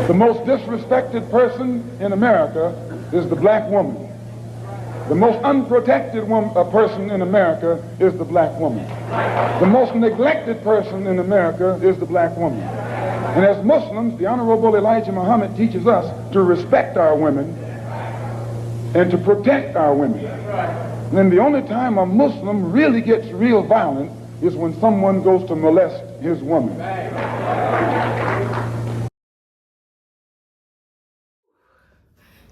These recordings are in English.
The most disrespected person in America is the black woman. The most unprotected person in America is the black woman. The most neglected person in America is the black woman. And as Muslims, the Honorable Elijah Muhammad teaches us to respect our women and to protect our women. And then the only time a Muslim really gets real violent is when someone goes to molest his woman.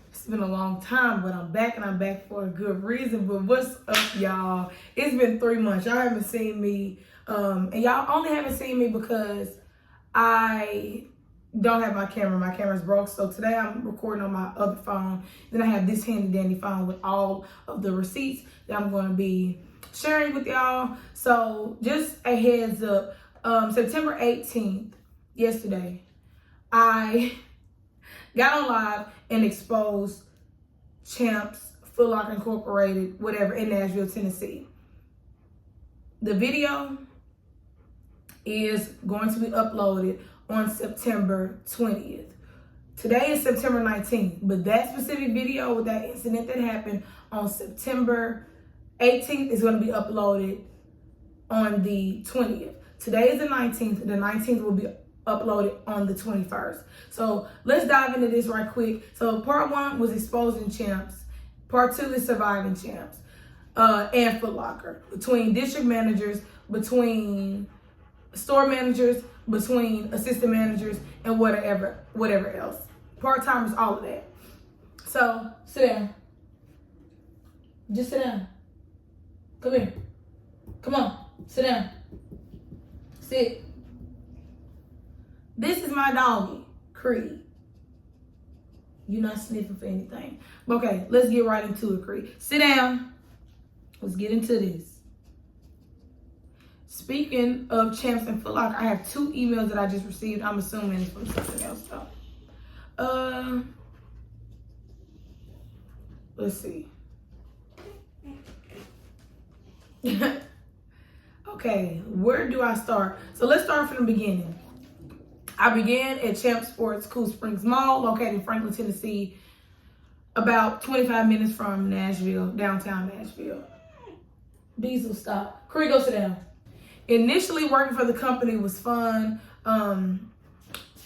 It's been a long time, but I'm back, and I'm back for a good reason. But what's up, y'all? It's been 3 months. Y'all haven't seen me, and y'all only haven't seen me because I don't have my camera. My camera's broke, so today I'm recording on my other phone. Then I have this handy dandy phone with all of the receipts that I'm going to be sharing with y'all. So just a heads up, September 18th, yesterday, I got on live and exposed Champs, Foot Locker Incorporated, whatever, in Nashville, Tennessee. The video is going to be uploaded on September 20th. Today is September 19th, but that specific video with that incident that happened on September 18th is going to be uploaded on the 20th. Today is the 19th. The 19th will be uploaded on the 21st. So let's dive into this right quick. So part 1 was exposing Champs. Part 2 is surviving Champs and Foot Locker. Between district managers, between store managers, between assistant managers, and whatever else. Part-timers, all of that. So sit down. Just sit down. Come here. Come on. Sit down. Sit. This is my doggy, Creed. You're not sniffing for anything. Okay, let's get right into it, Creed. Sit down. Let's get into this. Speaking of Champs and Foot Locker, I have 2 emails that I just received. I'm assuming it's from something else, though. Let's see. Okay, where do I start? So let's start from the beginning. I began at Champs Sports Cool Springs Mall, located in Franklin, Tennessee, about 25 minutes from Nashville, downtown Nashville. Diesel, stop. Creed, go sit down. Initially, working for the company was fun. I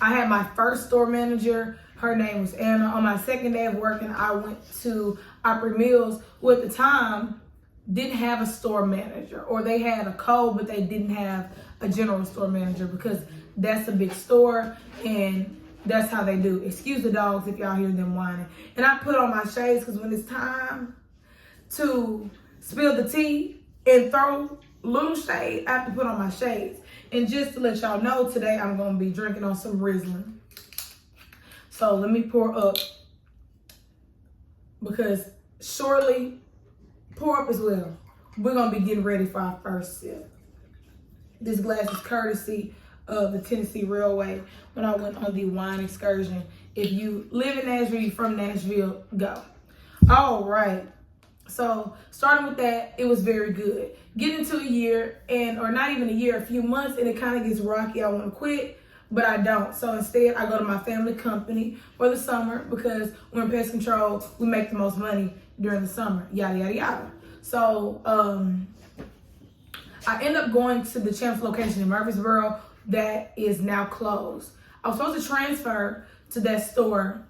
had my first store manager. Her name was Anna. On my second day of working, I went to Opry Mills, who at the time didn't have a store manager, or they had a code, but they didn't have a general store manager because that's a big store and that's how they do. Excuse the dogs if y'all hear them whining. And I put on my shades because when it's time to spill the tea and throw little shade, I have to put on my shades. And just to let y'all know, today I'm going to be drinking on some Riesling. So let me pour up, because shortly, pour up as well. We're going to be getting ready for our first sip. This glass is courtesy of the Tennessee Railway when I went on the wine excursion. If you live in Nashville, you're from Nashville, go. All right. So starting with that, it was very good. Get into a year, or not even a year, a few months, and it kind of gets rocky. I want to quit, but I don't. So instead, I go to my family company for the summer because we're in pest control. We make the most money during the summer, yada, yada, yada. So I end up going to the Champs location in Murfreesboro that is now closed. I was supposed to transfer to that store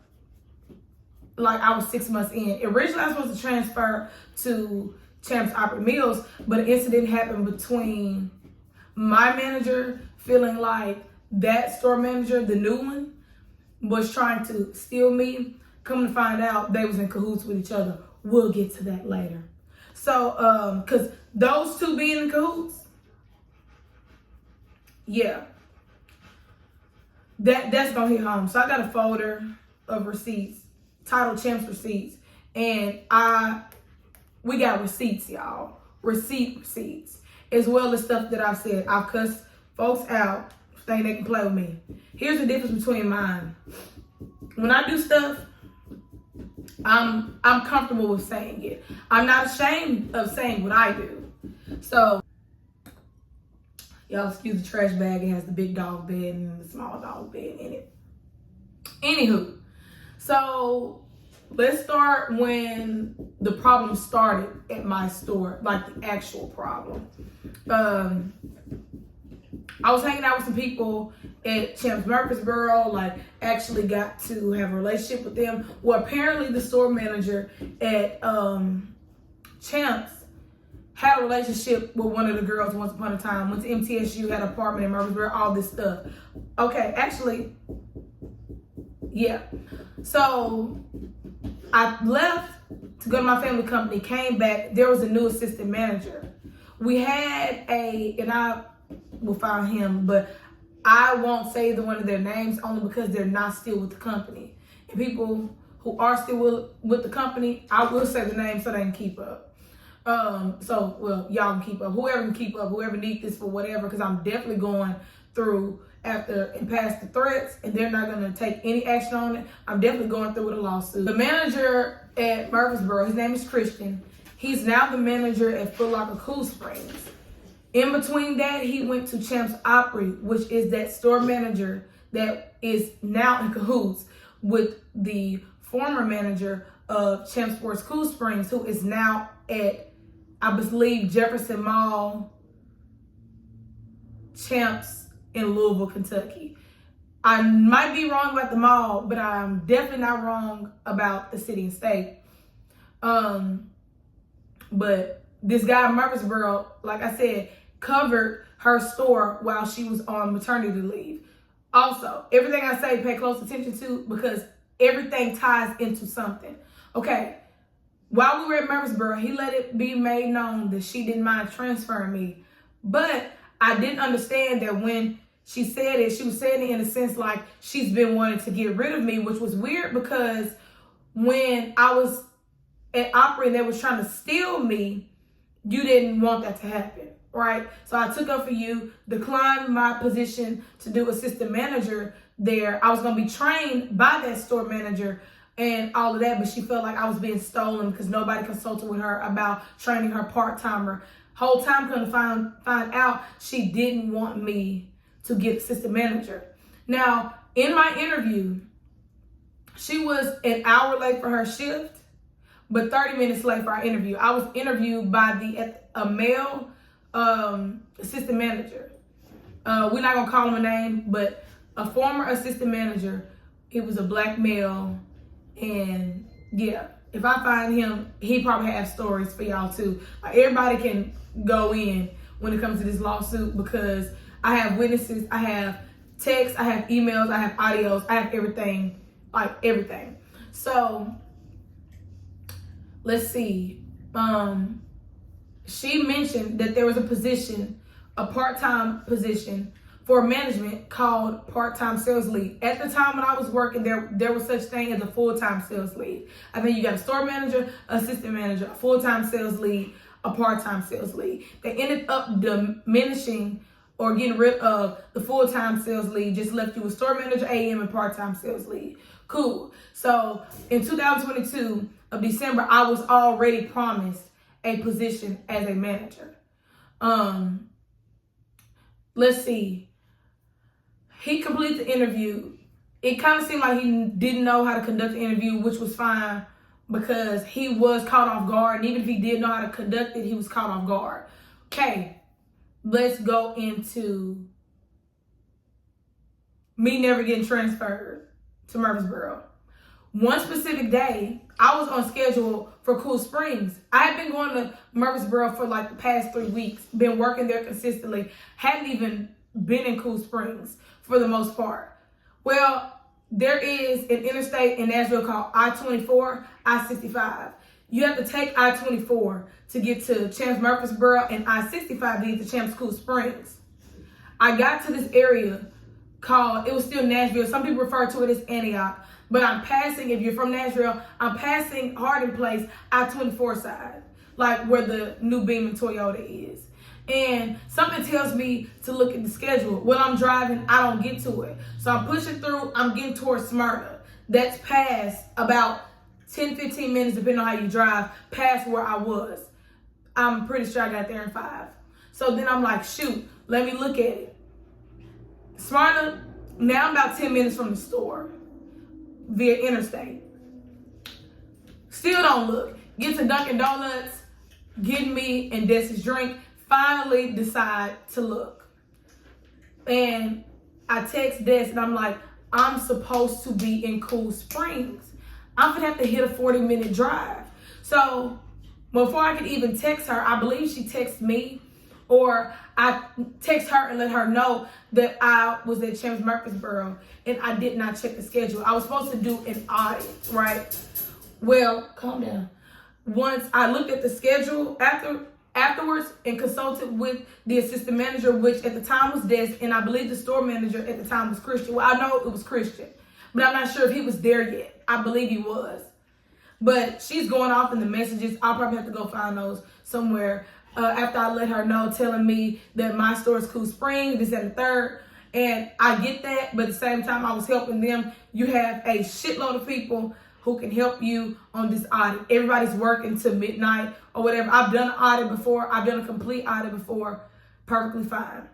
like I was 6 months in. Originally, I was supposed to transfer to Champs Opry Mills, but an incident happened between my manager feeling like that store manager, the new one, was trying to steal me. Come to find out, they was in cahoots with each other. We'll get to that later. So, because those two being in cahoots, yeah, that's gonna hit home. So I got a folder of receipts, titled Champs Receipts, and we got receipts, y'all. Receipts, as well as stuff that I've said. I've cussed folks out, think they can play with me. Here's the difference between mine. When I do stuff, I'm comfortable with saying it. I'm not ashamed of saying what I do. So, y'all excuse the trash bag. It has the big dog bed and the small dog bed in it. Anywho, so let's start when the problem started at my store, like the actual problem. I was hanging out with some people at Champs Murfreesboro, like actually got to have a relationship with them. Well, apparently the store manager at Champs had a relationship with one of the girls once upon a time, went to MTSU, had an apartment in Murfreesboro, all this stuff. Okay, actually, yeah. So I left to go to my family company, came back, there was a new assistant manager. We had and I will find him, but I won't say either one of their names only because they're not still with the company. And people who are still with the company, I will say the name so they can keep up. Well, y'all can keep up. Whoever can keep up, whoever needs this for whatever, because I'm definitely going through after and past the threats, and they're not going to take any action on it. I'm definitely going through with a lawsuit. The manager at Murfreesboro, his name is Christian. He's now the manager at Foot Locker Cool Springs. In between that, he went to Champs Opry, which is that store manager that is now in cahoots with the former manager of Champs Sports Cool Springs, who is now at, I believe, Jefferson Mall, Champs in Louisville, Kentucky. I might be wrong about the mall, but I'm definitely not wrong about the city and state. But this guy in Murfreesboro, like I said, covered her store while she was on maternity leave. Also, everything I say, pay close attention to, because everything ties into something. Okay, while we were at Murfreesboro, he let it be made known that she didn't mind transferring me. But I didn't understand that when she said it, she was saying it in a sense like she's been wanting to get rid of me, which was weird because when I was at Opry and they was trying to steal me, you didn't want that to happen, right? So I took up for you, declined my position to do assistant manager there. I was going to be trained by that store manager and all of that, but she felt like I was being stolen because nobody consulted with her about training her part-timer. Whole time couldn't find out she didn't want me to get assistant manager. Now, in my interview, she was an hour late for her shift, but 30 minutes late for our interview. I was interviewed by a male assistant manager. We're not gonna call him a name, but a former assistant manager. He was a black male, and yeah, if I find him, he probably has stories for y'all too. Like, everybody can go in when it comes to this lawsuit because I have witnesses, I have texts, I have emails, I have audios, I have everything, like everything. So let's see. She mentioned that there was a position, a part-time position for management called part-time sales lead. At the time when I was working, there was such thing as a full-time sales lead. I think you got a store manager, assistant manager, a full-time sales lead, a part-time sales lead. They ended up diminishing or getting rid of the full-time sales lead, just left you with store manager, AM, and part-time sales lead. Cool. So in 2022 of December, I was already promised a position as a manager. Let's see. He completed the interview. It kind of seemed like he didn't know how to conduct the interview, which was fine because he was caught off guard. And even if he did know how to conduct it, he was caught off guard. Okay, let's go into me never getting transferred to Murfreesboro. One specific day, I was on schedule for Cool Springs. I had been going to Murfreesboro for like the past 3 weeks, been working there consistently, hadn't even been in Cool Springs for the most part. Well, there is an interstate in Nashville called I-24, I-65. You have to take I-24 to get to Champs Murfreesboro and I-65 to get to Champs Cool Springs. I got to this area called, it was still Nashville. Some people refer to it as Antioch. But I'm passing, if you're from Nashville, I'm passing Hardin Place, I-24 side, like where the new Beamer Toyota is. And something tells me to look at the schedule. When I'm driving, I don't get to it. So I'm pushing through, I'm getting towards Smyrna. That's past about 10, 15 minutes, depending on how you drive, past where I was. I'm pretty sure I got there in 5. So then I'm like, shoot, let me look at it. Smyrna, now I'm about 10 minutes from the store. via interstate. Still don't look. Get to Dunkin' Donuts, get me and Desi's drink. Finally decide to look. And I text Des and I'm like, I'm supposed to be in Cool Springs. I'm gonna have to hit a 40-minute drive. So before I could even text her, I believe she texted me, or I text her and let her know that I was at Champs Murfreesboro and I did not check the schedule. I was supposed to do an audit, right? Well, calm down. Once I looked at the schedule afterwards and consulted with the assistant manager, which at the time was Des, and I believe the store manager at the time was Christian. Well, I know it was Christian, but I'm not sure if he was there yet. I believe he was. But she's going off in the messages. I'll probably have to go find those somewhere after I let her know, telling me that my store is Cool Springs, this and the third. And I get that, but at the same time, I was helping them. You have a shitload of people who can help you on this audit. Everybody's working to midnight or whatever. I've done an audit before. I've done a complete audit before. Perfectly fine.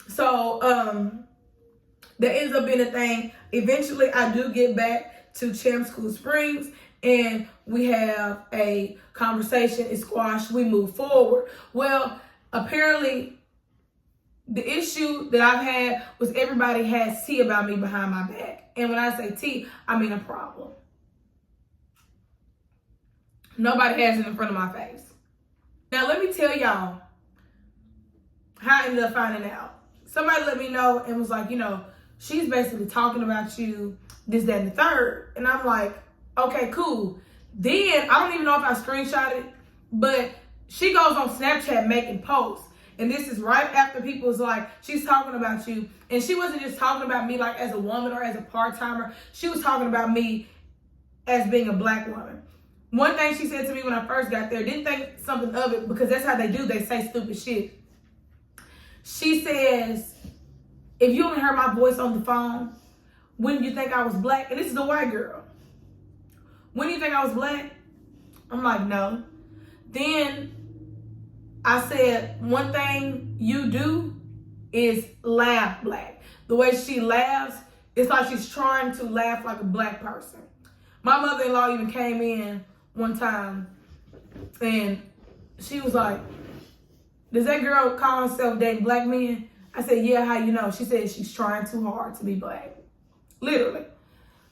So that ends up being a thing. Eventually, I do get back to Champs Cool Springs, and we have a conversation. It's squashed. We move forward. Well, apparently, the issue that I've had was everybody has tea about me behind my back. And when I say tea, I mean a problem. Nobody has it in front of my face. Now, let me tell y'all how I ended up finding out. Somebody let me know and was like, she's basically talking about you, this, that, and the third. And I'm like, okay, cool. Then, I don't even know if I screenshot it, but she goes on Snapchat making posts. And this is right after people was like, she's talking about you. And she wasn't just talking about me like as a woman or as a part-timer. She was talking about me as being a black woman. One thing she said to me when I first got there, didn't think something of it because that's how they do. They say stupid shit. She says, if you only heard my voice on the phone, wouldn't you think I was black? And this is a white girl. Wouldn't you think I was black? I'm like, no. Then I said, one thing you do is laugh black. The way she laughs, it's like she's trying to laugh like a black person. My mother-in-law even came in one time and she was like, does that girl call herself dating black men? I said, yeah, how you know? She said she's trying too hard to be black. Literally.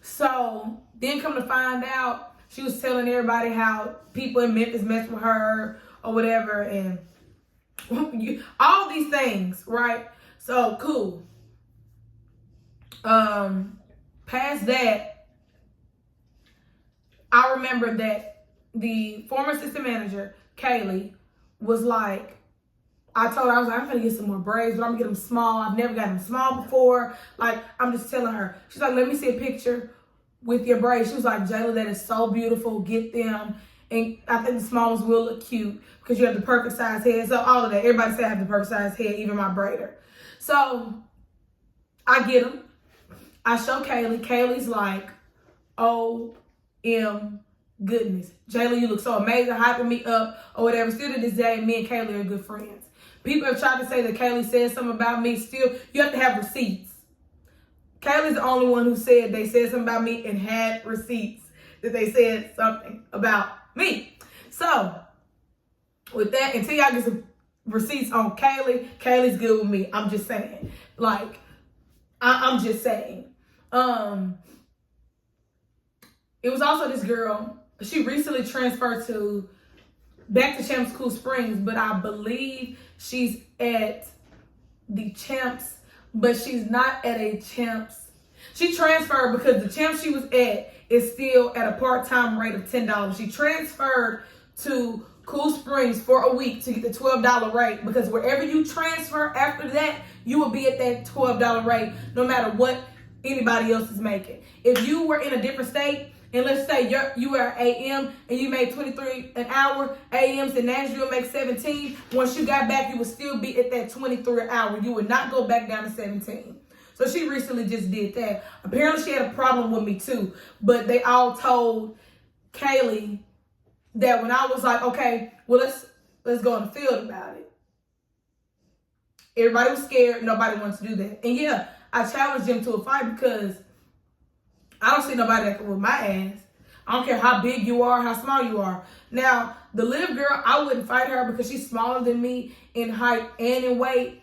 So then come to find out, she was telling everybody how people in Memphis messed with her or whatever, and all these things, right? So cool. Past that, I remember that the former assistant manager, Kaylee, was like, I told her, I was like, I'm gonna get some more braids, but I'm gonna get them small. I've never gotten them small before. Like, I'm just telling her. She's like, let me see a picture with your braids. She was like, Jayla, that is so beautiful. Get them. And I think the small ones will look cute because you have the perfect size head. So all of that. Everybody said I have the perfect size head, even my braider. So I get them. I show Kaylee. Kaylee's like, goodness. Jayla, you look so amazing, hyping me up or whatever. Still to this day, me and Kaylee are good friends. People have tried to say that Kaylee said something about me. Still, you have to have receipts. Kaylee's the only one who said they said something about me and had receipts that they said something about me. So, with that, until y'all get some receipts on Kaylee, Kaylee's good with me. I'm just saying. Like, I'm just saying. It was also this girl. She recently transferred back to Champs Cool Springs, but I believe she's at the Champs, but she's not at a Champs. She transferred because the Champs she was at is still at a part-time rate of $10. She transferred to Cool Springs for a week to get the $12 rate, because wherever you transfer after that, you will be at that $12 rate no matter what anybody else is making. If you were in a different state, and let's say you are AM and you made $23 an hour, AMs in Nashville make $17. Once you got back, you would still be at that $23 an hour. You would not go back down to $17. So she recently just did that. Apparently she had a problem with me too, but they all told Kaylee that when I was like, okay, well, let's go in the field about it. Everybody was scared. Nobody wants to do that. And yeah, I challenged them to a fight because I don't see nobody that can whip my ass. I don't care how big you are, how small you are. Now, the little girl, I wouldn't fight her because she's smaller than me in height and in weight.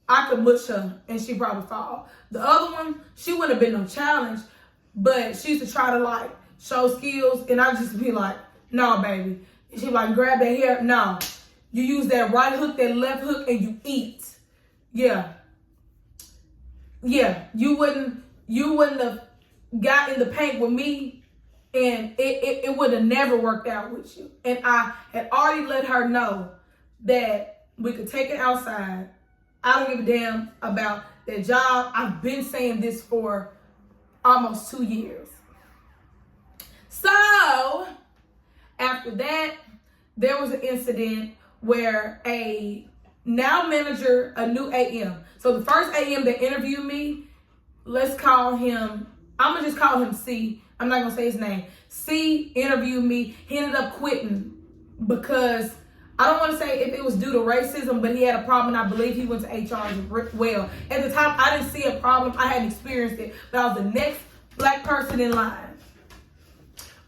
I could mush her and she'd probably fall. The other one, she wouldn't have been no challenge, but she used to try to like show skills, and I'd just be like, no, baby. And she'd like, grab that hair. No. You use that right hook, that left hook, and you eat. Yeah. Yeah. You wouldn't have got in the paint with me, and it would have never worked out with you. And I had already let her know that we could take it outside. I don't give a damn about that job. I've been saying this for almost 2 years. So, after that, there was an incident where a now manager, a new AM. So the first AM that interviewed me, let's call him, I'm going to just call him C. I'm not going to say his name. C interviewed me. He ended up quitting because I don't want to say if it was due to racism, but he had a problem, and I believe he went to HR as well. At the time, I didn't see a problem. I hadn't experienced it, but I was the next black person in line.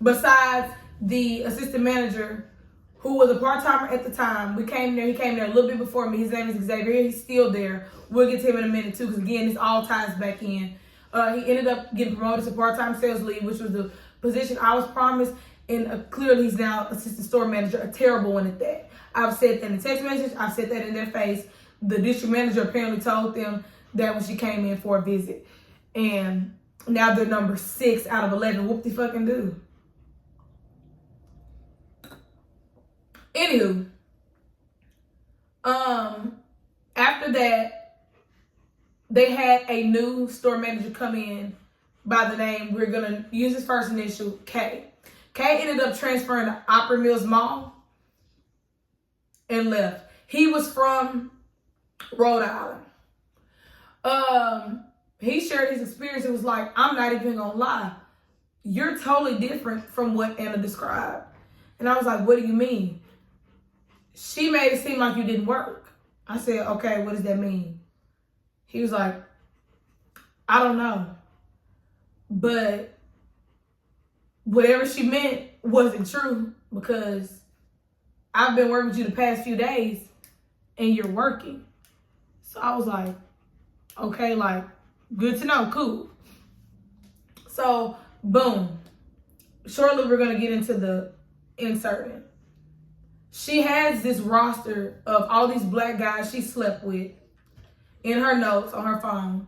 Besides the assistant manager, who was a part-timer at the time. He came there a little bit before me. His name is Xavier. He's still there. We'll get to him in a minute, too, because, again, this all ties back in. He ended up getting promoted to part-time sales lead, which was the position I was promised, and clearly he's now assistant store manager, a terrible one at that. I've said that in the text message. I've said that in their face. The district manager apparently told them that when she came in for a visit. And now they're number 6 out of 11. Whoop-de-fucking-do. Anywho, after that, they had a new store manager come in by the name, we're going to use his first initial, K. K ended up transferring to Opry Mills Mall and left. He was from Rhode Island. He shared his experience. It was like, I'm not even gonna lie, you're totally different from what Anna described. And I was like, what do you mean? She made it seem like you didn't work. I said, okay, what does that mean? He was like, I don't know. But whatever she meant wasn't true, because I've been working with you the past few days and you're working. So I was like, okay, like, good to know, cool. So, boom. Shortly, we're going to get into the inserting. She has this roster of all these black guys she slept with in her notes on her phone.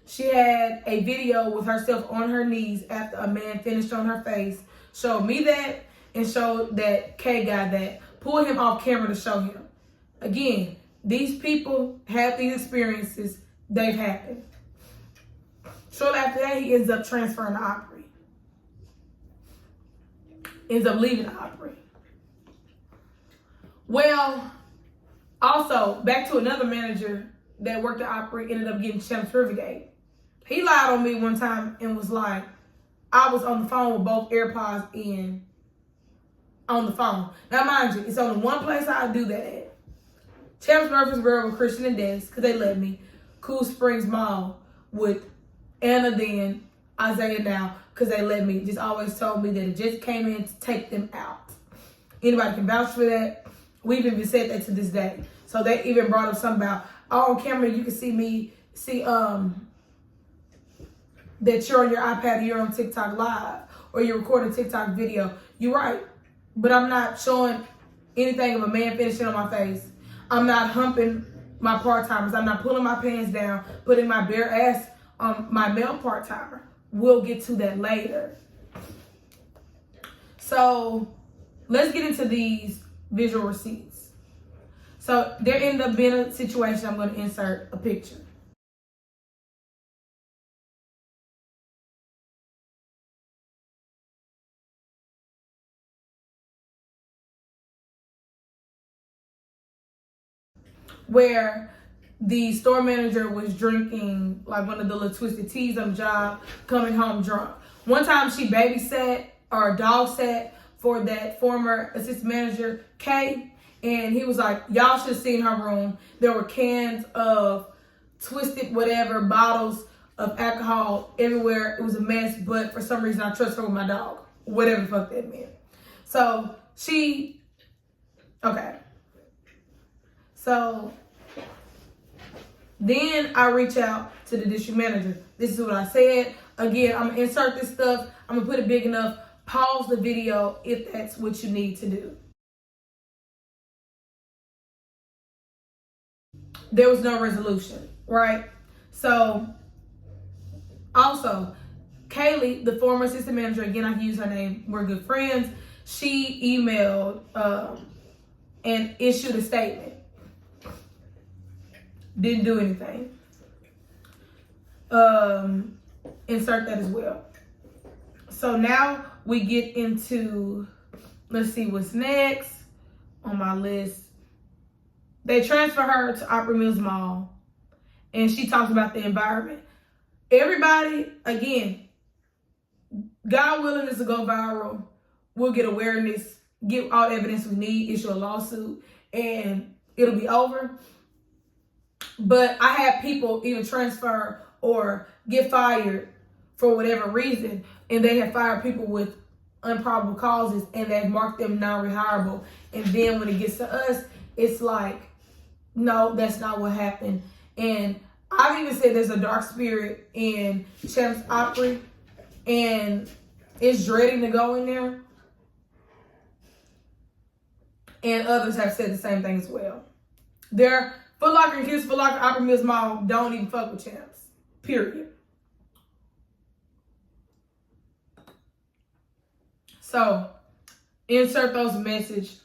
She had a video with herself on her knees after a man finished on her face. Showed me that and showed that K guy that. Pulled him off camera to show him. Again, these people have these experiences. They've happened. Shortly after that, he ends up transferring to Opry. Ends up leaving Opry. Well, also, back to another manager that worked at Opry, ended up getting Champs Rivergate. He lied on me one time and was like, I was on the phone with both AirPods in on the phone. Now, mind you, it's only one place I'll do that at. Champs Murfreesboro with Christian and Des, because they let me. Cool Springs Mall with Anna then, Isaiah now, because they let me. Just always told me that it just came in to take them out. Anybody can vouch for that. We've even said that to this day. So they even brought up something about, oh, on camera you can see me, that you're on your iPad or you're on TikTok live or you're recording TikTok video. You're right. But I'm not showing anything of a man finishing on my face. I'm not humping my part-timers. I'm not pulling my pants down, putting my bare ass on my male part-timer. We'll get to that later. So let's get into these visual receipts. So there ended up being a situation. I'm going to insert a picture. Where the store manager was drinking like one of the little twisted teas on the job, coming home drunk. One time she babysat or dog sat for that former assistant manager, Kay, and he was like, y'all should have seen her room. There were cans of twisted whatever, bottles of alcohol everywhere. It was a mess, but for some reason I trust her with my dog. Whatever the fuck that meant. So okay. So then I reach out to the district manager. This is what I said. Again, I'm gonna insert this stuff. I'm gonna put it big enough. Pause the video if that's what you need to do. There was no resolution, right? So, also, Kaylee, the former assistant manager, again, I can use her name, we're good friends. She emailed and issued a statement. Didn't do anything. Insert that as well. So now we get into, let's see what's next on my list. They transfer her to Opry Mills Mall, and she talks about the environment. Everybody, again, God willing this to go viral. We'll get awareness, get all the evidence we need, issue a lawsuit, and it'll be over. But I had people either transfer or get fired for whatever reason, and they have fired people with improbable causes, and they've marked them non-rehireable. And then when it gets to us, it's like, no, that's not what happened. And I've even said there's a dark spirit in Champs Opry, and it's dreading to go in there. And others have said the same thing as well. Their Foot Locker and Kids Foot Locker, Opry Mills Mall don't even fuck with Champs. Period. So, insert those messages.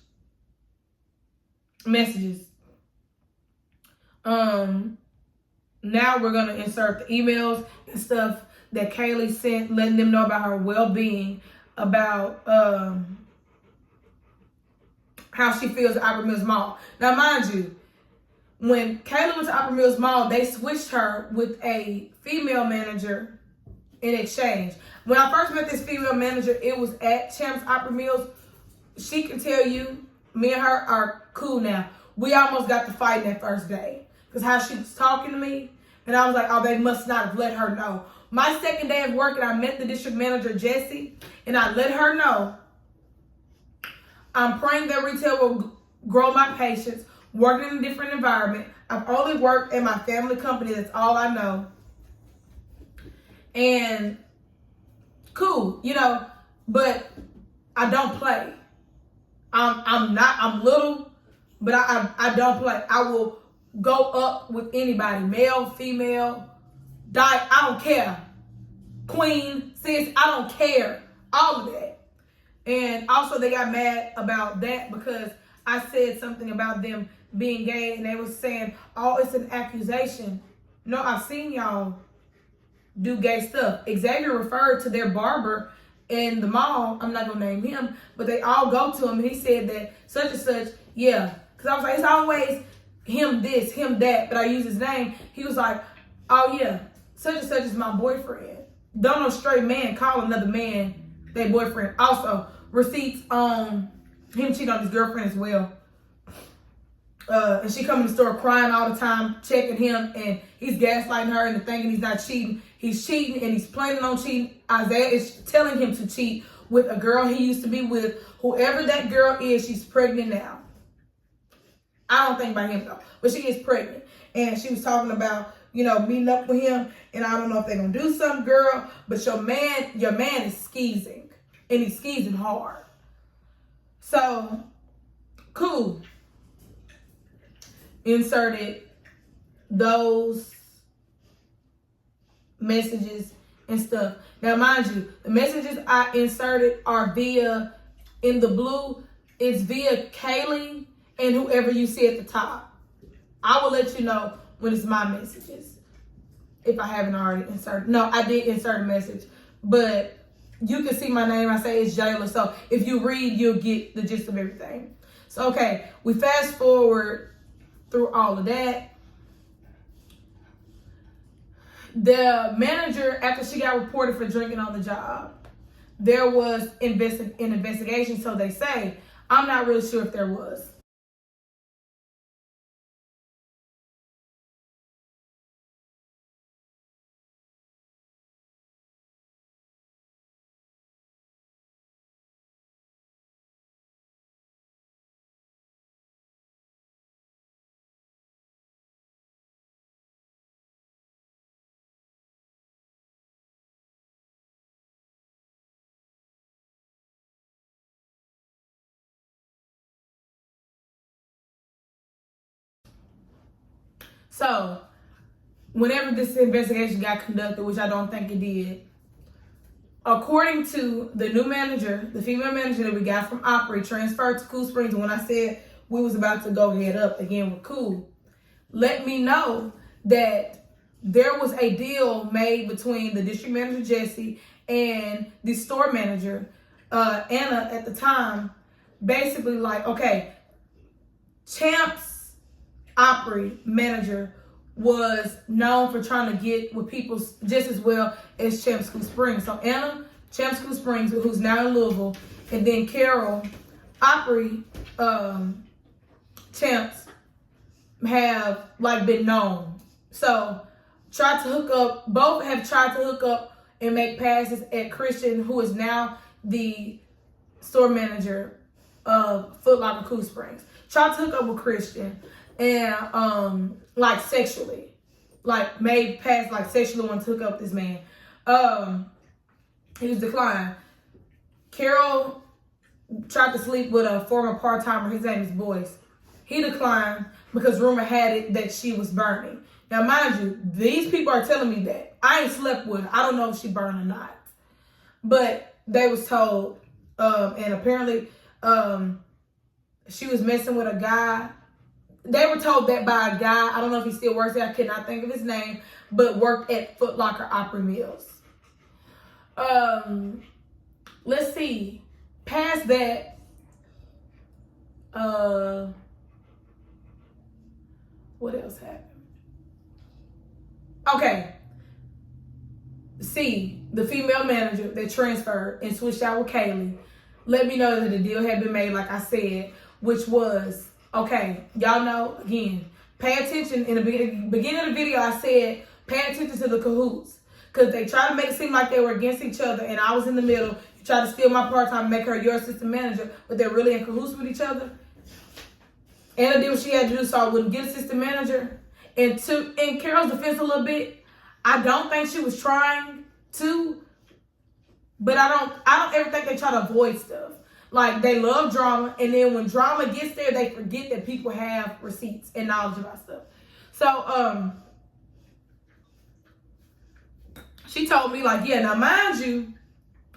Now we're going to insert the emails and stuff that Kaylee sent, letting them know about her well-being, about how she feels at Opry Mills Mall. Now, mind you, when Kaylee went to Opry Mills Mall, they switched her with a female manager in exchange. When I first met this female manager, it was at Champs Opry Mills. She can tell you, me and her are cool now. We almost got to fight that first day because how she was talking to me, and I was like, oh, they must not have let her know. My second day of work, and I met the district manager, Jessie, and I let her know, I'm praying that retail will grow my patience, working in a different environment. I've only worked at my family company. That's all I know. And cool, but I don't play. I'm little, but I don't play. I will go up with anybody, male, female, I don't care. Queen, sis, I don't care. All of that. And also they got mad about that because I said something about them being gay, and they was saying, oh, it's an accusation. No, I've seen y'all do gay stuff. Xavier referred to their barber in the mall. I'm not gonna name him, but they all go to him. And he said that such and such, yeah. Because I was like, it's always him this, him that, but I use his name. He was like, oh yeah, such and such is my boyfriend. Don't no straight man call another man their boyfriend. Also, receipts on him cheating on his girlfriend as well. And she come in the store crying all the time, checking him, and he's gaslighting her into thinking he's not cheating. He's cheating, and he's planning on cheating. Isaiah is telling him to cheat with a girl he used to be with. Whoever that girl is, she's pregnant now. I don't think by him though, but she is pregnant. And she was talking about, meeting up with him, and I don't know if they're gonna do something, girl, but your man is skeezing, and he's skeezing hard. So, cool. Inserted those messages and stuff. Now, mind you, the messages I inserted are in the blue, it's via Kaylee and whoever you see at the top. I will let you know when it's my messages, if I haven't already inserted. No, I did insert a message, but you can see my name. I say it's Jayla. So if you read, you'll get the gist of everything. So, okay, we fast forward through all of that. The manager, after she got reported for drinking on the job, there was an investigation, so they say. I'm not really sure if there was. So, whenever this investigation got conducted, which I don't think it did, according to the new manager, the female manager that we got from Opry, transferred to Cool Springs, and when I said we was about to go head up again with Cool, let me know that there was a deal made between the district manager, Jesse, and the store manager, Anna, at the time, basically like, okay, Champ's Opry manager was known for trying to get with people just as well as Champ's Cool Springs. So Anna, Champ's Cool Springs, who's now in Louisville, and then Carol, Opry, Champ's, have like been known. So tried to hook up, both have tried to hook up and make passes at Christian, who is now the store manager of Foot Locker Cool Springs. Tried to hook up with Christian and like sexually. Like made pass like sexually wanted to hook up with this man. He was declined. Carol tried to sleep with a former part-timer, his name is Boyce. He declined because rumor had it that she was burning. Now, mind you, these people are telling me that. I ain't slept with her. I don't know if she burned or not. But they was told, and apparently she was messing with a guy. They were told that by a guy. I don't know if he still works there. I cannot think of his name. But worked at Foot Locker Opry Mills. Let's see. Past that, what else happened? Okay. C, the female manager that transferred and switched out with Kaylee, let me know that the deal had been made, like I said, which was, okay, y'all know, again, pay attention. In the beginning of the video, I said, pay attention to the cahoots. Because they try to make it seem like they were against each other, and I was in the middle. You try to steal my part-time and make her your assistant manager, but they're really in cahoots with each other. Anna did what she had to do so I wouldn't get assistant manager. And to in Carol's defense a little bit, I don't think she was trying to, but I don't ever think they try to avoid stuff. Like, they love drama, and then when drama gets there, they forget that people have receipts and knowledge about stuff. So, she told me, like, yeah, now mind you,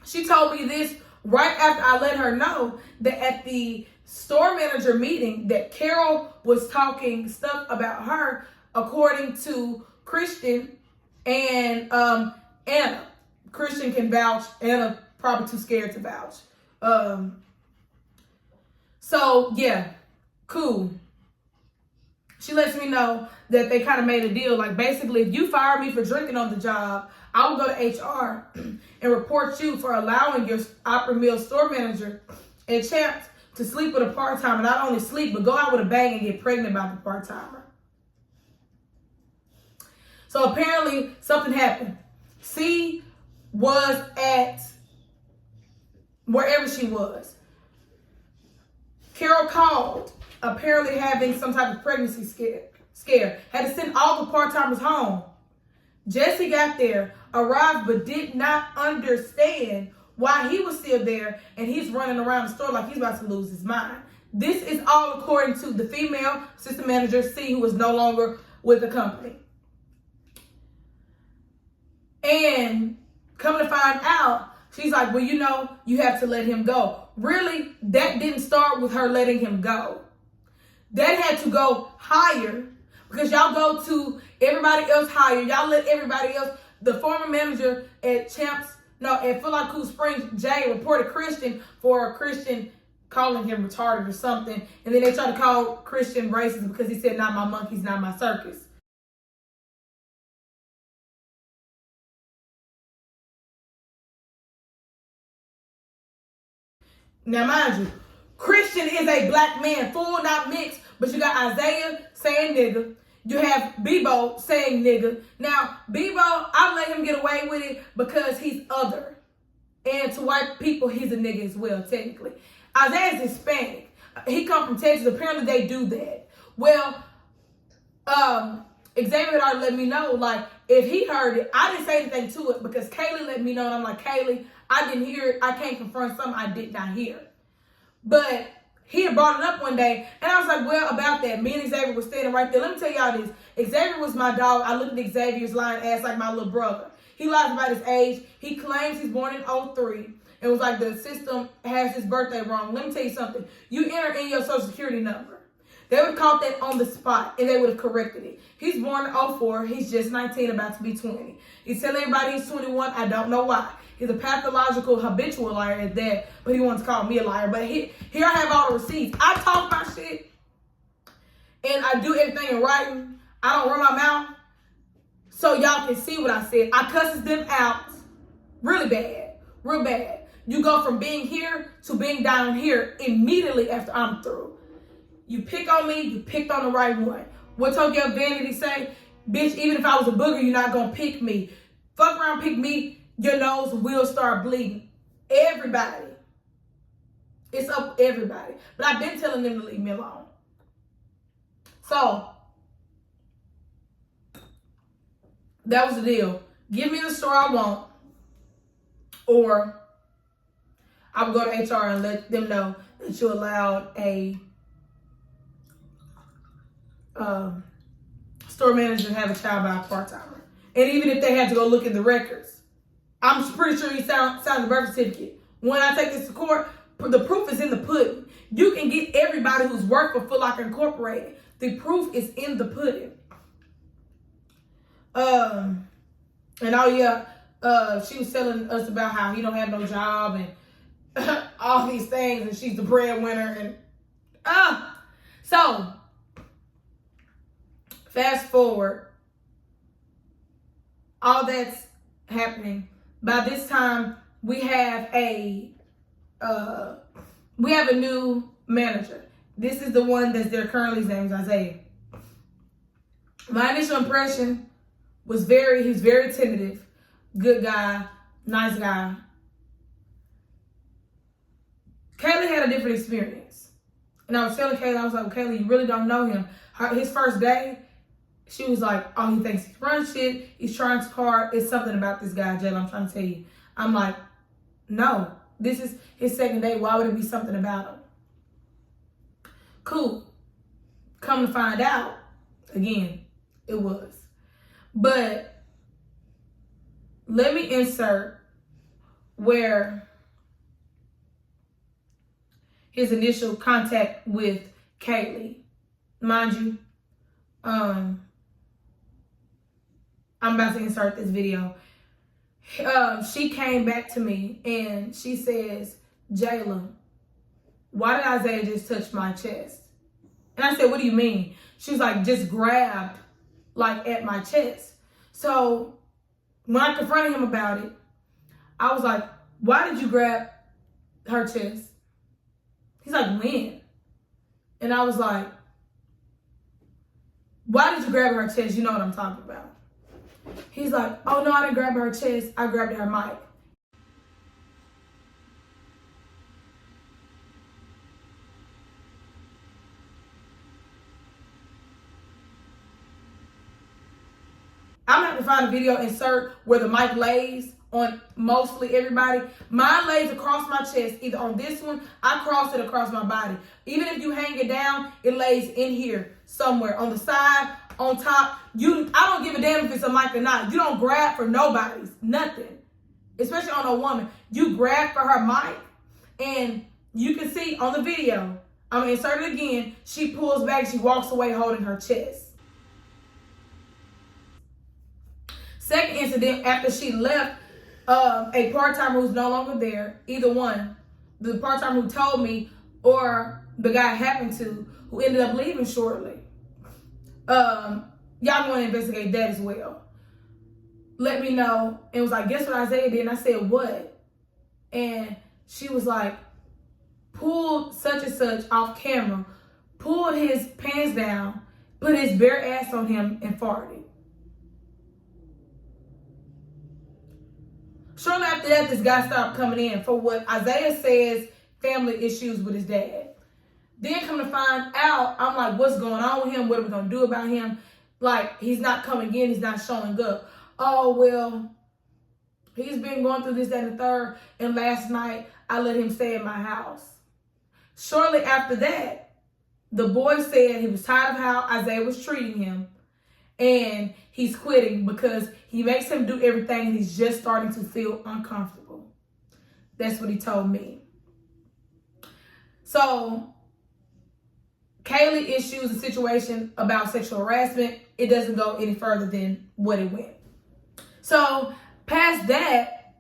she told me this right after I let her know that at the store manager meeting that Carol was talking stuff about her, according to Christian and Anna. Christian can vouch, Anna probably too scared to vouch. So yeah, cool. She lets me know that they kind of made a deal. Like, basically, if you fire me for drinking on the job, I will go to HR and report you for allowing your Opry Mills store manager and Champs to sleep with a part-timer. Not only sleep, but go out with a bang and get pregnant by the part-timer. So apparently, something happened. C was at wherever she was. Carol called, apparently having some type of pregnancy scare. Had to send all the part-timers home. Jesse got there, arrived, but did not understand why he was still there, and he's running around the store like he's about to lose his mind. This is all according to the female assistant manager, C, who is no longer with the company. And coming to find out, she's like, well, you know, you have to let him go. Really, that didn't start with her letting him go. That had to go higher, because y'all go to everybody else higher. Y'all let everybody else, the former manager at at Foot Locker Cool Springs, Jay, reported Christian for Christian calling him retarded or something. And then they tried to call Christian racist because he said, not my monkeys, not my circus. Now, mind you, Christian is a black man, full, not mixed, but you got Isaiah saying nigga. You have Bebo saying nigga. Now, Bebo, I let him get away with it because he's other. And to white people, he's a nigga as well, technically. Isaiah's Hispanic. He come from Texas. Apparently, they do that. Well, Xavier had already let me know, like, if he heard it, I didn't say anything to it because Kaylee let me know, and I'm like, Kaylee, I didn't hear it. I can't confirm something I did not hear. But he had brought it up one day, and I was like, well, about that. Me and Xavier were standing right there. Let me tell y'all this. Xavier was my dog. I looked at Xavier's lying ass like my little brother. He lies about his age. He claims he's born in 03. It was like the system has his birthday wrong. Let me tell you something. You enter in your social security number. They would have caught that on the spot, and they would have corrected it. He's born in 04. He's just 19, about to be 20. He's telling everybody he's 21. I don't know why. He's a pathological, habitual liar at that, but he wants to call me a liar. But here I have all the receipts. I talk my shit, and I do everything in writing. I don't run my mouth, so y'all can see what I said. I cusses them out really bad, real bad. You go from being here to being down here immediately after I'm through. You pick on me, you picked on the right one. What Tokyo Vanity say? Bitch, even if I was a booger, you're not gonna pick me. Fuck around, pick me, your nose will start bleeding. Everybody. It's up to everybody. But I've been telling them to leave me alone. So, that was the deal. Give me the story I want, or I would go to HR and let them know that you allowed a store manager to have a child by a part-timer. And even if they had to go look at the records, I'm pretty sure he signed the birth certificate. When I take this to court, the proof is in the pudding. You can get everybody who's worked for Foot Locker Incorporated. The proof is in the pudding. And oh yeah, she was telling us about how he don't have no job and all these things, and she's the breadwinner, and so fast forward, all that's happening. By this time, we have a new manager. This is the one that's there currently. His name is Isaiah. My initial impression was he's very tentative, good guy, nice guy. Kaylee had a different experience. And I was telling Kaylee, I was like, Kaylee, you really don't know him. His first day, she was like, oh, he thinks he runs shit. He's trying too hard. It's something about this guy, Jayla, I'm trying to tell you. I'm like, no, this is his second day. Why would it be something about him? Cool. Come to find out, again, it was. But let me insert where his initial contact with Kaylee. Mind you, I'm about to insert this video. She came back to me and she says, Jayla, why did Isaiah just touch my chest? And I said, what do you mean? She was like, just grabbed like at my chest. So when I confronted him about it, I was like, why did you grab her chest? He's like, when? And I was like, why did you grab her chest? You know what I'm talking about. He's like, oh no, I didn't grab her chest. I grabbed her mic. I'm gonna have to find a video insert where the mic lays on mostly everybody. Mine lays across my chest, either on this one, I cross it across my body. Even if you hang it down, it lays in here somewhere, on the side, on top. I don't give a damn if it's a mic or not. You don't grab for nobody's, nothing. Especially on a woman. You grab for her mic, and you can see on the video, I'm gonna insert it again, she pulls back, she walks away holding her chest. Second incident, after she left, a part-timer who's no longer there, either one, the part-timer who told me or the guy I happened to, who ended up leaving shortly. Y'all want to investigate that as well. Let me know. It was like, guess what Isaiah did? And I said, what? And she was like, pulled such and such off camera, pulled his pants down, put his bare ass on him, and farted. Shortly after that, this guy stopped coming in for what Isaiah says family issues with his dad. Then come to find out, I'm like, what's going on with him? What are we going to do about him? Like, he's not coming in. He's not showing up. Oh, well, he's been going through this, that, and the third. And last night, I let him stay at my house. Shortly after that, the boy said he was tired of how Isaiah was treating him, and he's quitting because he makes him do everything and he's just starting to feel uncomfortable. That's what he told me. So Kaylee issues a situation about sexual harassment. It doesn't go any further than what it went. So past that,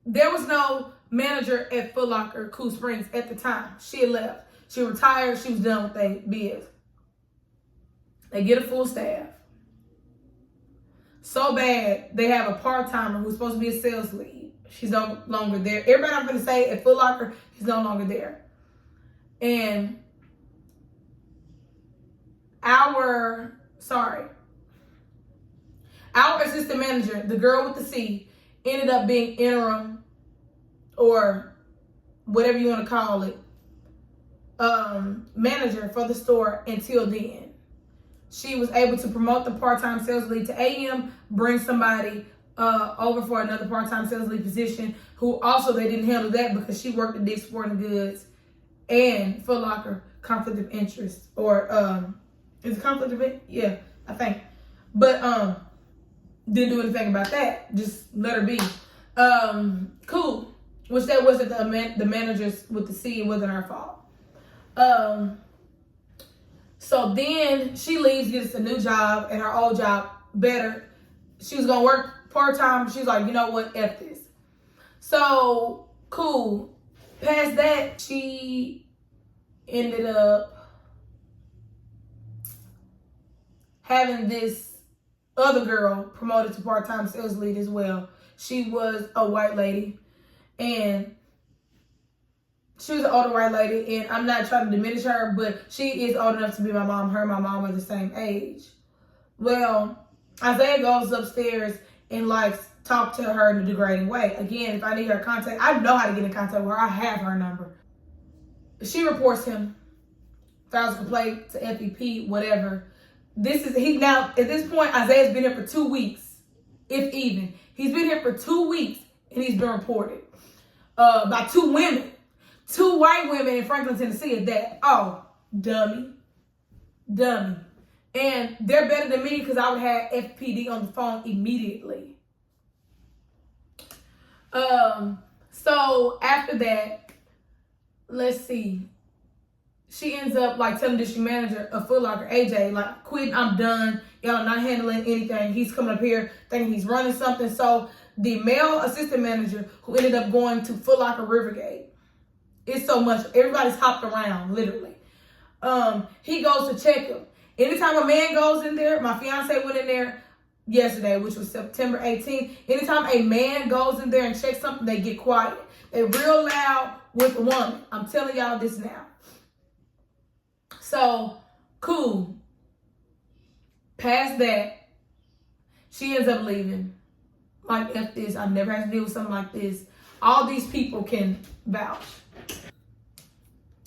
there was no manager at Foot Locker Cool Springs at the time. She had left. She retired. She was done with their biz. They get a full staff. So bad, they have a part-timer who's supposed to be a sales lead. She's no longer there. Everybody I'm going to say at Foot Locker, he's no longer there. And our assistant manager, the girl with the C, ended up being interim, or whatever you want to call it, manager for the store until then. She was able to promote the part-time sales lead to AM, bring somebody over for another part-time sales lead position, who also they didn't handle that because she worked at Dick's Sporting Goods and Foot Locker. Conflict of interest, or is it conflict of interest? Yeah, I think. But didn't do anything about that. Just let her be. Cool. Which that wasn't the managers with the C. It wasn't her fault. So then she leaves, gets a new job, and her old job better. She was gonna work part-time. She's like, you know what, F this. So, cool. Past that, she ended up having this other girl promoted to part-time sales lead as well. She was a white lady, and she was an older white lady, and I'm not trying to diminish her, but she is old enough to be my mom. Her and my mom are the same age. Well, Isaiah goes upstairs and talk to her in a degrading way. Again, if I need her contact, I know how to get in contact with her. I have her number. She reports him, files a complaint to FEP, whatever. Now, at this point, Isaiah's been here for 2 weeks, if even. He's been here for 2 weeks, and he's been reported by 2 women. 2 white women in Franklin, Tennessee at that. Oh, dummy. And they're better than me because I would have FPD on the phone immediately. So after that, let's see. She ends up telling the district manager of Foot Locker, AJ, quitting, I'm done. Y'all are not handling anything. He's coming up here thinking he's running something. So the male assistant manager who ended up going to Foot Locker Rivergate, it's so much. Everybody's hopped around, literally. He goes to check him. Anytime a man goes in there, my fiance went in there yesterday, which was September 18th. Anytime a man goes in there and checks something, they get quiet. They're real loud with a woman. I'm telling y'all this now. So, cool. Past that, she ends up leaving. F this. I never had to deal with something like this. All these people can vouch.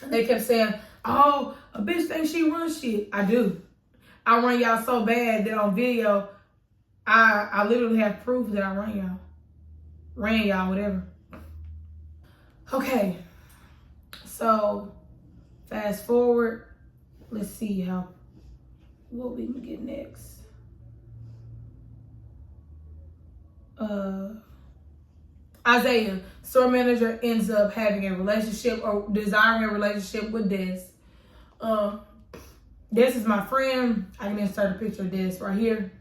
They kept saying, oh, a bitch thinks she runs shit. I do. I run y'all so bad that on video, I literally have proof that I run y'all. Ran y'all, whatever. Okay. So, fast forward. Let's see what we can get next. Isaiah, store manager, ends up having a relationship or desiring a relationship with Des. Des is my friend. I can insert a picture of Des right here.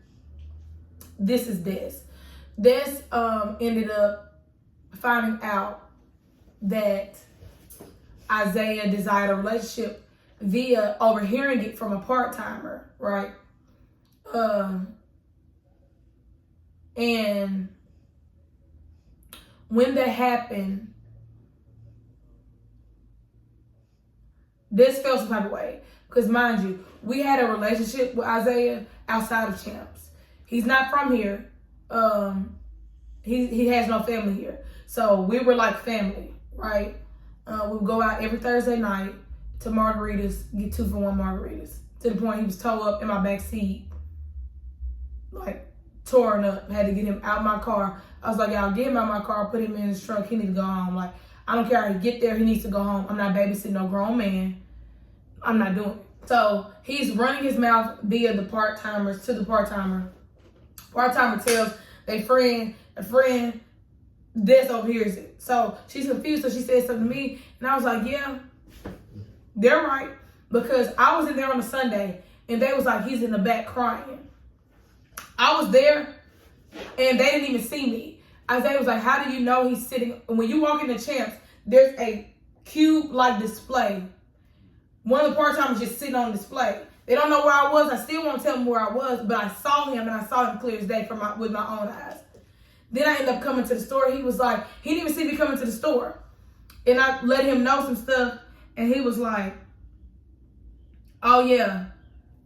This is Des. Des ended up finding out that Isaiah desired a relationship via overhearing it from a part-timer, right? And when that happened, this felt some type of way. Because mind you, we had a relationship with Isaiah outside of Champs. He's not from here. He has no family here. So we were like family, right? We would go out every Thursday night to margaritas, get 2-for-1 margaritas. To the point he was towed up in my back seat, torn up. Had to get him out my car. I was like, y'all get him out my car, put him in his trunk. He need to go home. I don't care how he get there. He needs to go home. I'm not babysitting no grown man. I'm not doing it. So he's running his mouth via the part-timers to the part-timer. Part-timer tells a friend this overhears it. So she's confused. So she said something to me. And I was like, yeah, they're right. Because I was in there on a Sunday. And they was like, he's in the back crying. I was there. And they didn't even see me. Isaiah was like, how do you know he's sitting? When you walk into Champs, there's a cube-like display. One of the part-timers just sitting on display. They don't know where I was. I still won't tell them where I was, but I saw him, and I saw him clear as day with my own eyes. Then I ended up coming to the store. He was like, he didn't even see me coming to the store. And I let him know some stuff, and he was like, oh, yeah,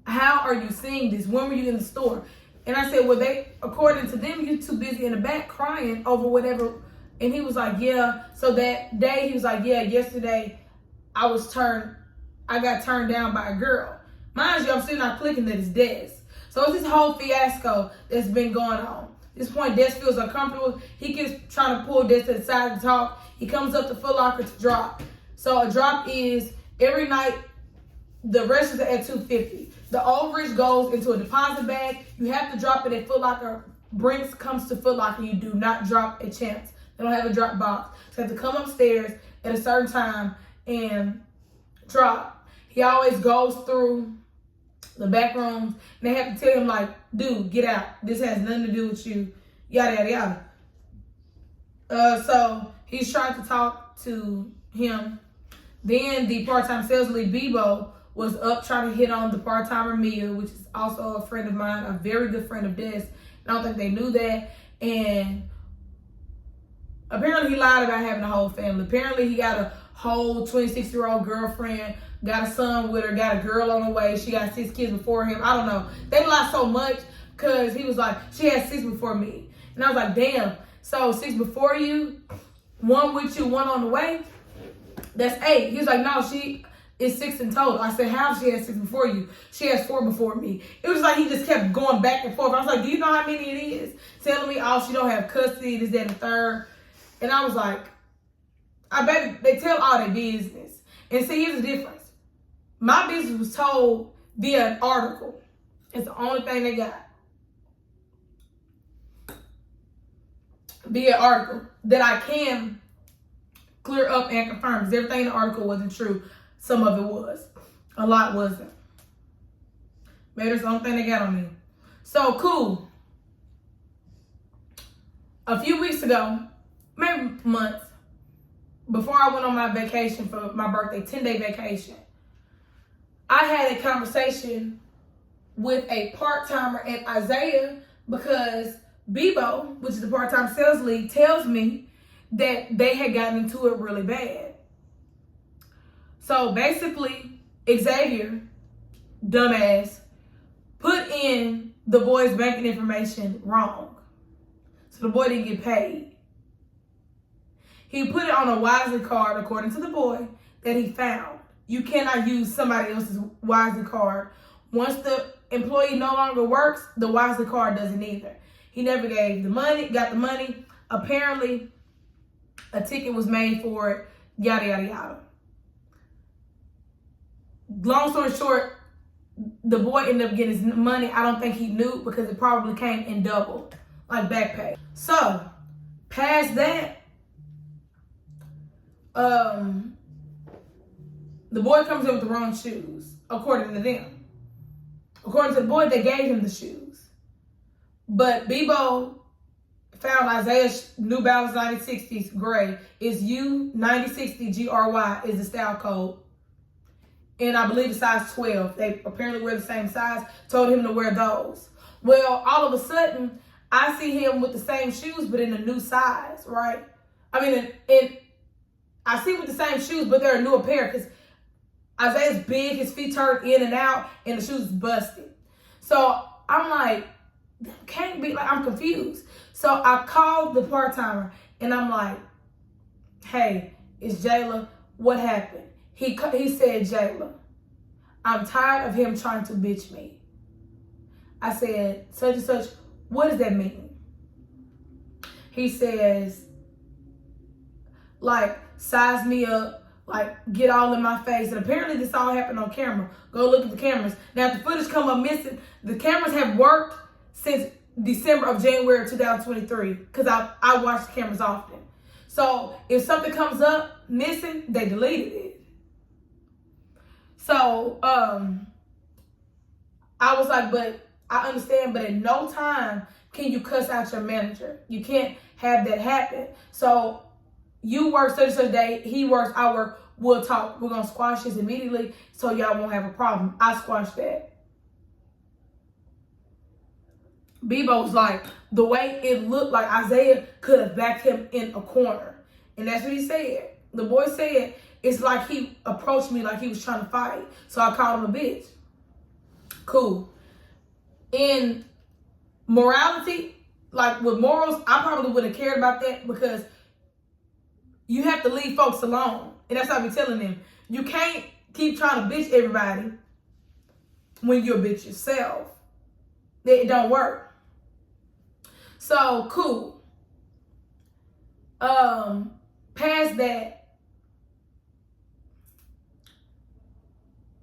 how are you seeing this? When were you in the store? And I said, well, according to them, you're too busy in the back crying over whatever. And he was like, yeah. So that day, he was like, yeah, yesterday I got turned down by a girl. Mind you, I'm still not clicking at his desk. So it's this whole fiasco that's been going on. At this point, Des feels uncomfortable. He keeps trying to pull Des to the side to talk. He comes up to Foot Locker to drop. So a drop is every night, the registers are at $250. The overage goes into a deposit bag. You have to drop it at Foot Locker. Brinks comes to Foot Locker. You do not drop at Champs. They don't have a drop box. So you have to come upstairs at a certain time and drop. He always goes through the back rooms. And they have to tell him, like, dude, get out. This has nothing to do with you. Yada, yada, yada. So he's trying to talk to him. Then the part-time sales lead, Bebo, was up trying to hit on the part-timer Mia, which is also a friend of mine, a very good friend of Des. I don't think they knew that. And apparently he lied about having a whole family. Apparently he got a whole 26-year-old girlfriend, got a son with her, got a girl on the way. She got 6 kids before him. I don't know. They lied so much because he was like, she had 6 before me. And I was like, damn. So 6 before you, 1 with you, 1 on the way? That's 8. He was like, no, she is 6 in total. I said, how she has 6 before you? She has 4 before me. It was like he just kept going back and forth. I was like, do you know how many it is? Telling me, oh, she don't have custody, this, that, and the third. And I was like, I bet they tell all their business. And see, here's the difference. My business was told via an article. It's the only thing they got. Via article that I can clear up and confirm. Because everything in the article wasn't true. Some of it was. A lot wasn't. Maybe that's the only thing they got on me. So, cool. A few weeks ago, maybe months, before I went on my vacation for my birthday, 10-day vacation, I had a conversation with a part-timer at Isaiah because Bebo, which is the part-time sales lead, tells me that they had gotten into it really bad. So basically, Xavier, dumbass, put in the boy's banking information wrong. So the boy didn't get paid. He put it on a Wisely card, according to the boy, that he found. You cannot use somebody else's Wisely card. Once the employee no longer works, the Wisely card doesn't either. He never gave the money, got the money. Apparently, a ticket was made for it, yada, yada, yada. Long story short, the boy ended up getting his money. I don't think he knew because it probably came in double, like back pay. So, past that, the boy comes in with the wrong shoes, according to them. According to the boy, they gave him the shoes. But Bebo found Isaiah's New Balance 9060s gray. It's U9060GRY is the style code. And I believe the size 12. They apparently wear the same size. Told him to wear those. Well, all of a sudden, I see him with the same shoes, but in a new size, right? I mean, I see with the same shoes, but they're a newer pair because Isaiah's big, his feet turn in and out, and the shoes busted. So I'm like, that can't be, like, I'm confused. So I called the part-timer, and I'm like, hey, it's Jayla. What happened? He said, Jayla, I'm tired of him trying to bitch me. I said, such and such, what does that mean? He says, like size me up, like get all in my face. And apparently this all happened on camera. Go look at the cameras. Now if the footage come up missing, the cameras have worked since January of 2023, because I watch the cameras often. So if something comes up missing, they deleted it. So I was like, but I understand, but at no time can you cuss out your manager. You can't have that happen. So you work such and such day, he works, I work, we'll talk. We're going to squash this immediately so y'all won't have a problem. I squashed that. Bebo was like, the way it looked like Isaiah could have backed him in a corner. And that's what he said. The boy said, it's like he approached me like he was trying to fight. So I called him a bitch. Cool. In morality, like with morals, I probably wouldn't have cared about that, because you have to leave folks alone. And that's what I be telling them. You can't keep trying to bitch everybody when you're a bitch yourself. It don't work. So, cool. Past that,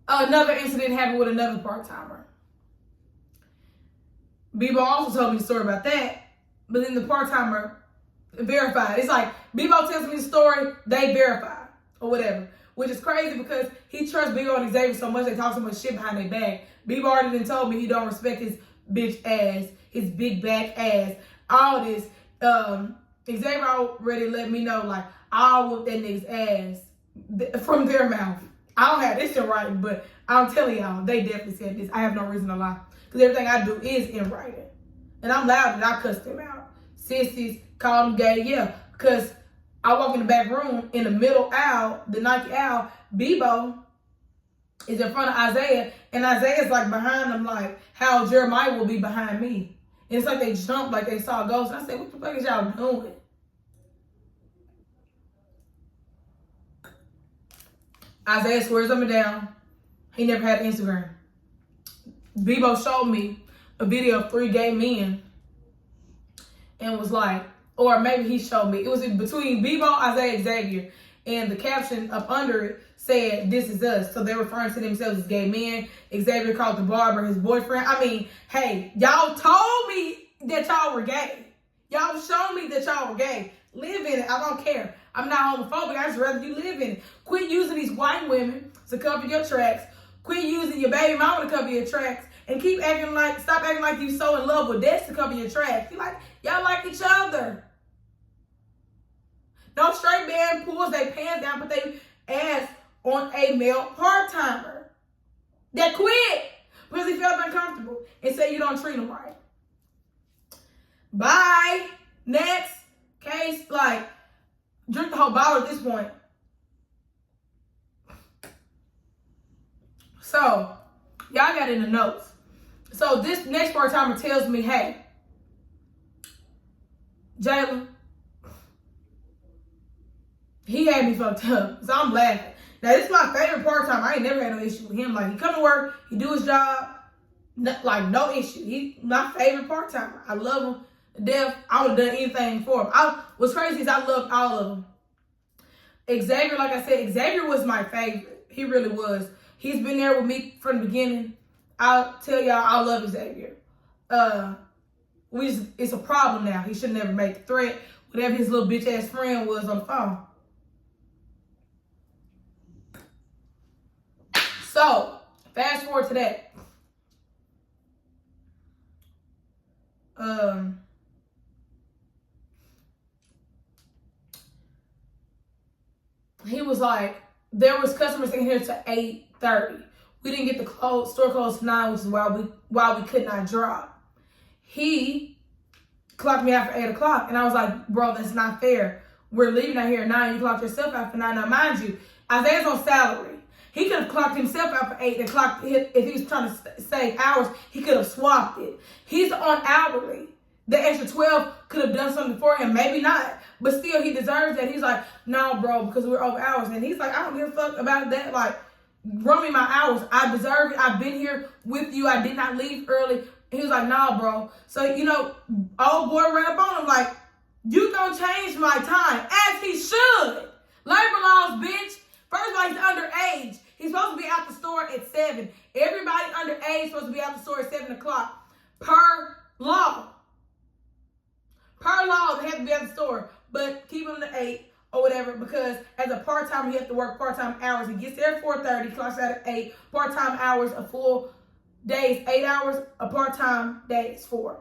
another incident happened with another part-timer. Bebo also told me the story about that, but then the part-timer verified. It's like, Bebo tells me the story, they verify, or whatever. Which is crazy, because he trusts Bebo and Xavier so much, they talk so much shit behind their back. Bebo already done told me he don't respect his bitch ass, his big back ass, all this. Xavier already let me know, like, I'll whoop that nigga's ass from their mouth. I don't have this in writing, but I'm telling y'all, they definitely said this. I have no reason to lie, because everything I do is in writing. And I'm loud and I cuss them out. Sissies, call them gay, yeah. Because I walk in the back room, in the middle aisle, the Nike aisle, Bebo is in front of Isaiah, and Isaiah's like behind him, like how Jeremiah will be behind me. And it's like they jumped like they saw a ghost. I said, what the fuck is y'all doing? Isaiah swears up and down he never had Instagram. Bebo showed me a video of 3 gay men and was like, or maybe he showed me, it was between Bebo, Isaiah, Xavier, and the caption up under it said, "This is us." So they're referring to themselves as gay men. Xavier called the barber his boyfriend. I mean, hey, y'all told me that y'all were gay. Y'all showed me that y'all were gay. Live in it. I don't care. I'm not homophobic. I just rather you live in it. Quit using these white women to cover your tracks. Quit using your baby mama to cover your tracks. And stop acting like you so in love with Des to cover your tracks. Y'all like each other. No straight man pulls their pants down, but they ass on a male part-timer that quit because he felt uncomfortable and said you don't treat him right. Bye. Next case, drink the whole bottle at this point. So, y'all got in the notes. So this next part-timer tells me, hey, Jalen, he had me fucked up. So I'm laughing. Now, this is my favorite part-timer. I ain't never had no issue with him. He come to work, he do his job, no issue. He my favorite part-timer. I love him to death. I would have done anything for him. What's crazy is I loved all of them. Xavier, like I said, Xavier was my favorite. He really was. He's been there with me from the beginning. I'll tell y'all, I love Xavier. It's a problem now. He should never make a threat. Whatever his little bitch ass friend was on the phone. So, fast forward to that. He was like, there was customers in here to 8:30. We didn't get the store closed to 9, which is why we could not drop. He clocked me out for 8 o'clock, and I was like, bro, that's not fair. We're leaving out here at 9. You clocked yourself out for 9. Now, mind you, Isaiah's on salary. He could have clocked himself out for 8 and clocked if he was trying to save hours. He could have swapped it. He's on hourly. The extra 12 could have done something for him. Maybe not. But still, he deserves that. He's like, no, bro, because we're over hours. And he's like, I don't give a fuck about that. Run me my hours. I deserve it. I've been here with you. I did not leave early. He was like, nah, bro. So, old boy ran up on him You gonna change my time, as he should. Labor laws, bitch. First of all, he's underage. He's supposed to be out the store at 7. Everybody underage is supposed to be out the store at 7 o'clock. Per law. Per law, they have to be at the store. But keep him to 8 or whatever, because as a part-time, he has to work part-time hours. He gets there at 4:30, clocks out at 8. Part-time hours, a full day is 8 hours. A part-time day is 4.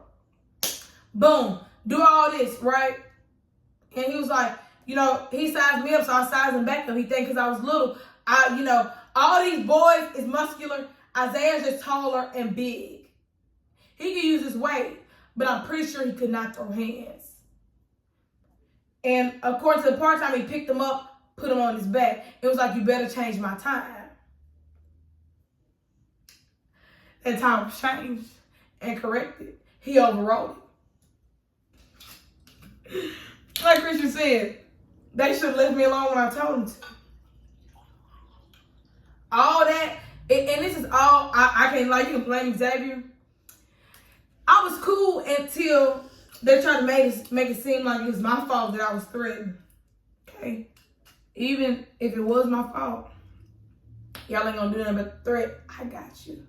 Boom. Do all this, right? And he was like, you know, he sized me up, so I sized him back up. He think because I was little, all these boys is muscular. Isaiah's just taller and big. He could use his weight, but I'm pretty sure he could not throw hands. And according to the part-time, he picked him up, put him on his back. It was like, you better change my time. That time was changed and corrected. He overrode it. Like Christian said, they should have left me alone when I told them to. All that, and this is all, I can't, like, you can blame Xavier. I was cool until they tried to make it seem like it was my fault that I was threatened. Okay? Even if it was my fault, y'all ain't gonna do nothing but threat. I got you.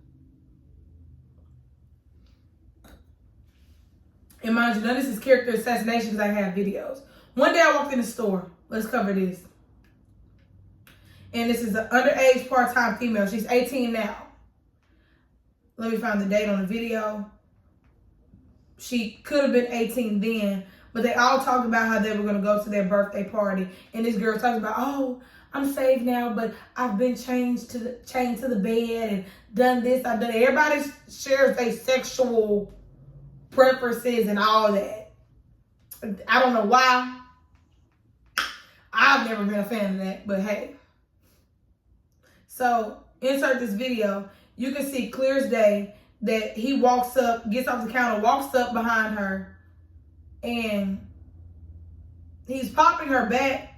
And mind you, none of this is character assassination because I have videos. One day I walked in the store. Let's cover this. And this is an underage part-time female. She's 18 now. Let me find the date on the video. She could have been 18 then, but they all talked about how they were going to go to their birthday party. And this girl talks about, oh, I'm safe now, but I've been chained to the bed and done this, I've done it. Everybody shares their sexual preferences and all that. I don't know why. I've never been a fan of that, but hey. So, insert this video. You can see clear as day that he walks up, gets off the counter, walks up behind her, and he's popping her back,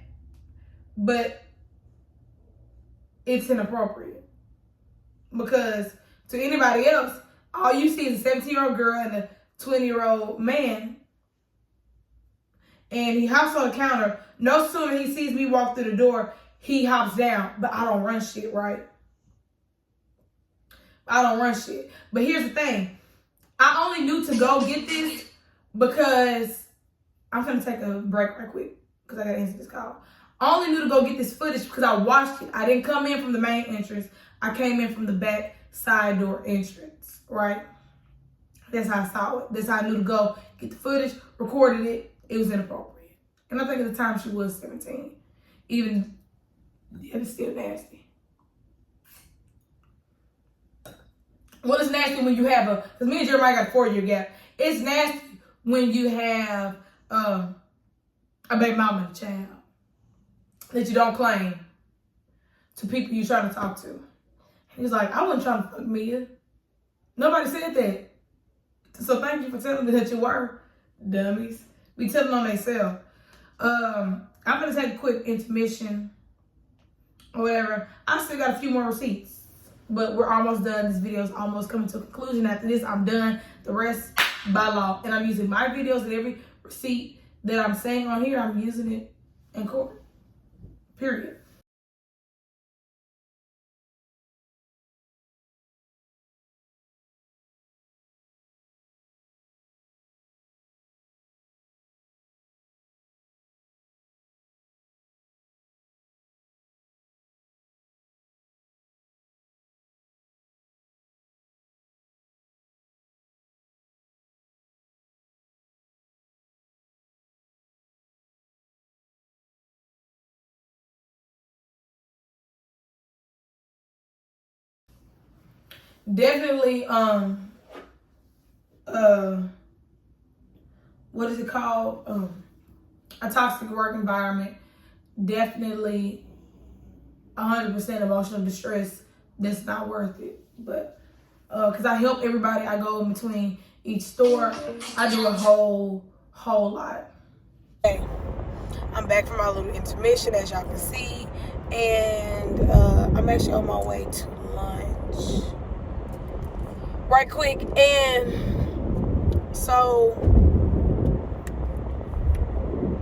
but it's inappropriate. Because to anybody else, all you see is a 17-year-old girl and a 20-year-old man, and he hops on the counter. No sooner he sees me walk through the door, he hops down, but I don't run shit, right? I don't run shit. But here's the thing. I only knew to go get this because I'm going to take a break right quick because I got to answer this call. I only knew to go get this footage because I watched it. I didn't come in from the main entrance. I came in from the back side door entrance, right? That's how I saw it. That's how I knew to go get the footage, recorded it. It was inappropriate. And I think at the time she was 17. Even, yeah, it's still nasty. Well, it's nasty when you have because me and Jeremiah got a 4-year gap. It's nasty when you have a baby mama and a child that you don't claim to people you're trying to talk to. He was like, I wasn't trying to fuck Mia. Nobody said that. So thank you for telling me that you were, dummies. We telling on themselves. I'm going to take a quick intermission or whatever. I still got a few more receipts. But we're almost done. This video is almost coming to a conclusion. After this, I'm done. The rest by law. And I'm using my videos and every receipt that I'm saying on here, I'm using it in court. Period. Definitely, what is it called? A toxic work environment. Definitely 100% emotional distress. That's not worth it. But, because I help everybody. I go in between each store. I do a whole lot. Okay. I'm back from my little intermission, as y'all can see. And I'm actually on my way to lunch. Right quick. And so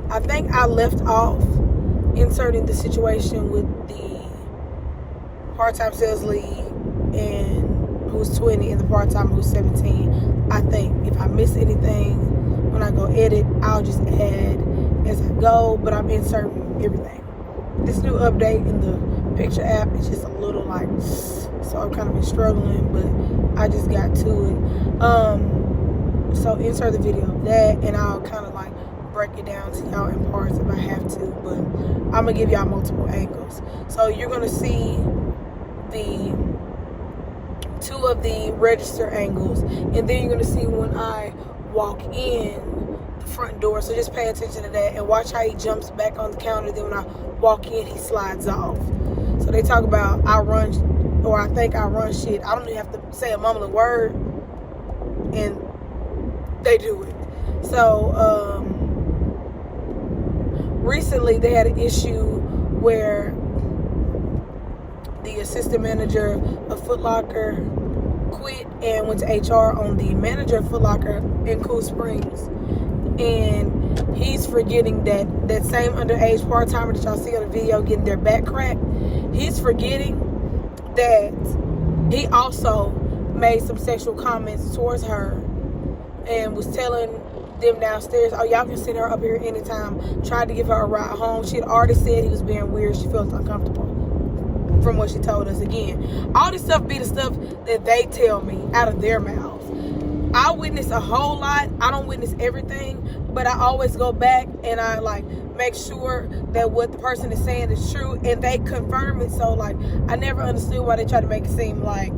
I think I left off inserting the situation with the part-time sales lead and who's 20 and the part-timer who's 17. I think if I miss anything when I go edit, I'll just add as I go, but I'm inserting everything. This new update in the picture app is just a little like, so I've kind of been struggling, but I just got to it. So insert the video of that, and I'll kind of like break it down to y'all in parts if I have to, but I'm gonna give y'all multiple angles. So you're gonna see the 2 of the register angles, and then you're gonna see when I walk in the front door. So just pay attention to that and watch how he jumps back on the counter. Then when I walk in, he slides off. So they talk about I run, or I think I run shit. I don't even have to say a mumbling word, and they do it. So recently they had an issue where the assistant manager of Foot Locker quit and went to HR on the manager of Foot Locker in Cool Springs. And he's forgetting that same underage part-timer that y'all see on the video getting their back cracked. He's forgetting that he also made some sexual comments towards her and was telling them downstairs, oh, y'all can send her up here anytime. Tried to give her a ride home. She had already said he was being weird. She felt uncomfortable from what she told us. Again, all this stuff be the stuff that they tell me out of their mouths. I witness a whole lot. I don't witness everything, but I always go back and I like make sure that what the person is saying is true, and they confirm it. So like I never understood why they try to make it seem like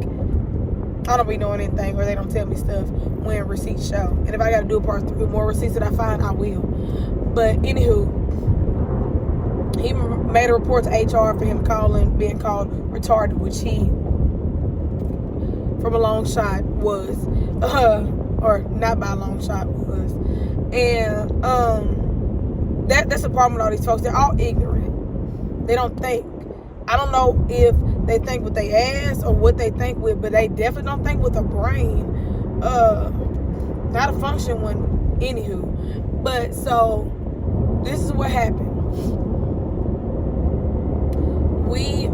I don't be doing anything or they don't tell me stuff when receipts show. And if I got to do a part 3 with more receipts that I find, I will. But anywho, he made a report to HR for him being called retarded, which he, from a long shot, was, or not by a long shot, was. And that's the problem with all these folks. They're all ignorant. They don't think. I don't know if they think with their ass or what they think with, but they definitely don't think with a brain. Not a function one, anywho. But so this is what happened. We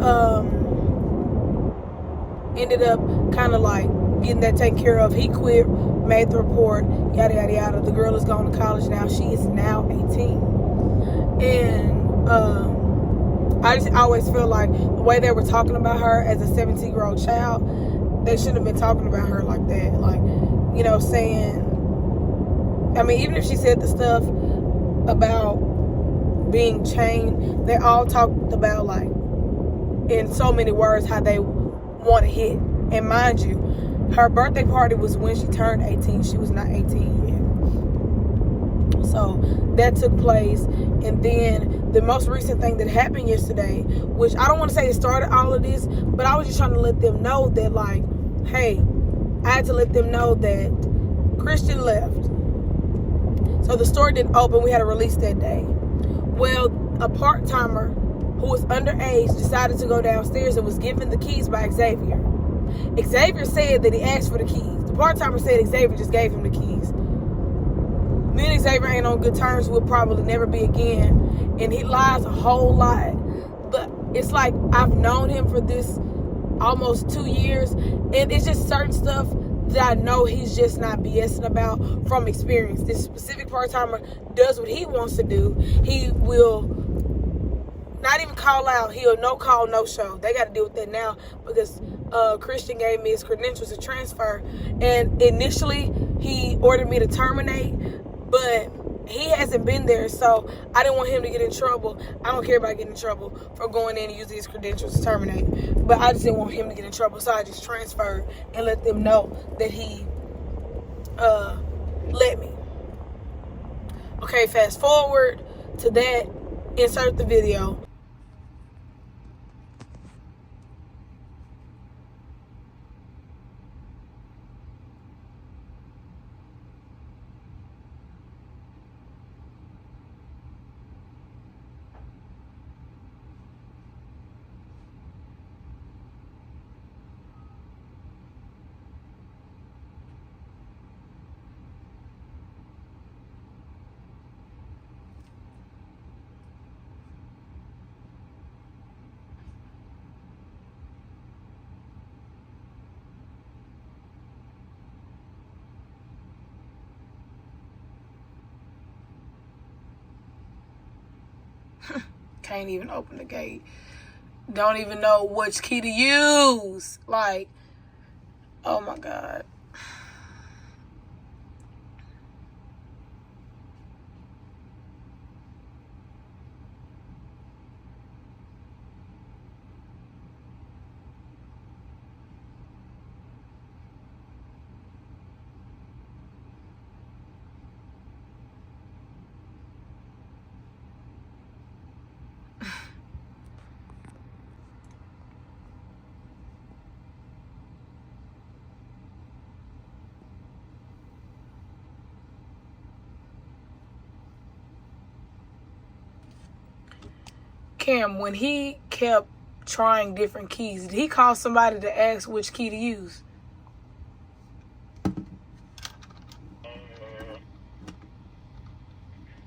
ended up kind of like getting that taken care of. He quit, made the report, yada yada yada. The girl is going to college now. She is now 18, and I just always feel like the way they were talking about her as a 17-year-old child, they shouldn't have been talking about her like that. Like, you know, saying, I mean, even if she said the stuff about being chained, they all talked about, like, in so many words, how they want to hit. And mind you, her birthday party was when she turned 18. She was not 18 yet. So that took place. And then the most recent thing that happened yesterday, which I don't want to say it started all of this, but I was just trying to let them know that, like, hey, I had to let them know that Christian left. So the store didn't open. We had a release that day. Well, a part-timer who was underage decided to go downstairs and was given the keys by Xavier. Xavier said that he asked for the keys. The part-timer said Xavier just gave him the keys. Me and Xavier ain't on good terms. We'll probably never be again. And he lies a whole lot. But it's like I've known him for this almost 2 years. And it's just certain stuff that I know he's just not BSing about from experience. This specific part-timer does what he wants to do. He will not even call out. He'll no call, no show. They got to deal with that now because Christian gave me his credentials to transfer. And initially, he ordered me to terminate, but he hasn't been there, so I didn't want him to get in trouble. I don't care about getting in trouble for going in and using his credentials to terminate, but I just didn't want him to get in trouble, so I just transferred and let them know that he let me. Okay, fast forward to that. Insert the video. Can't even open the gate. Don't even know which key to use. Like, oh my God. Cam, when he kept trying different keys, did he call somebody to ask which key to use?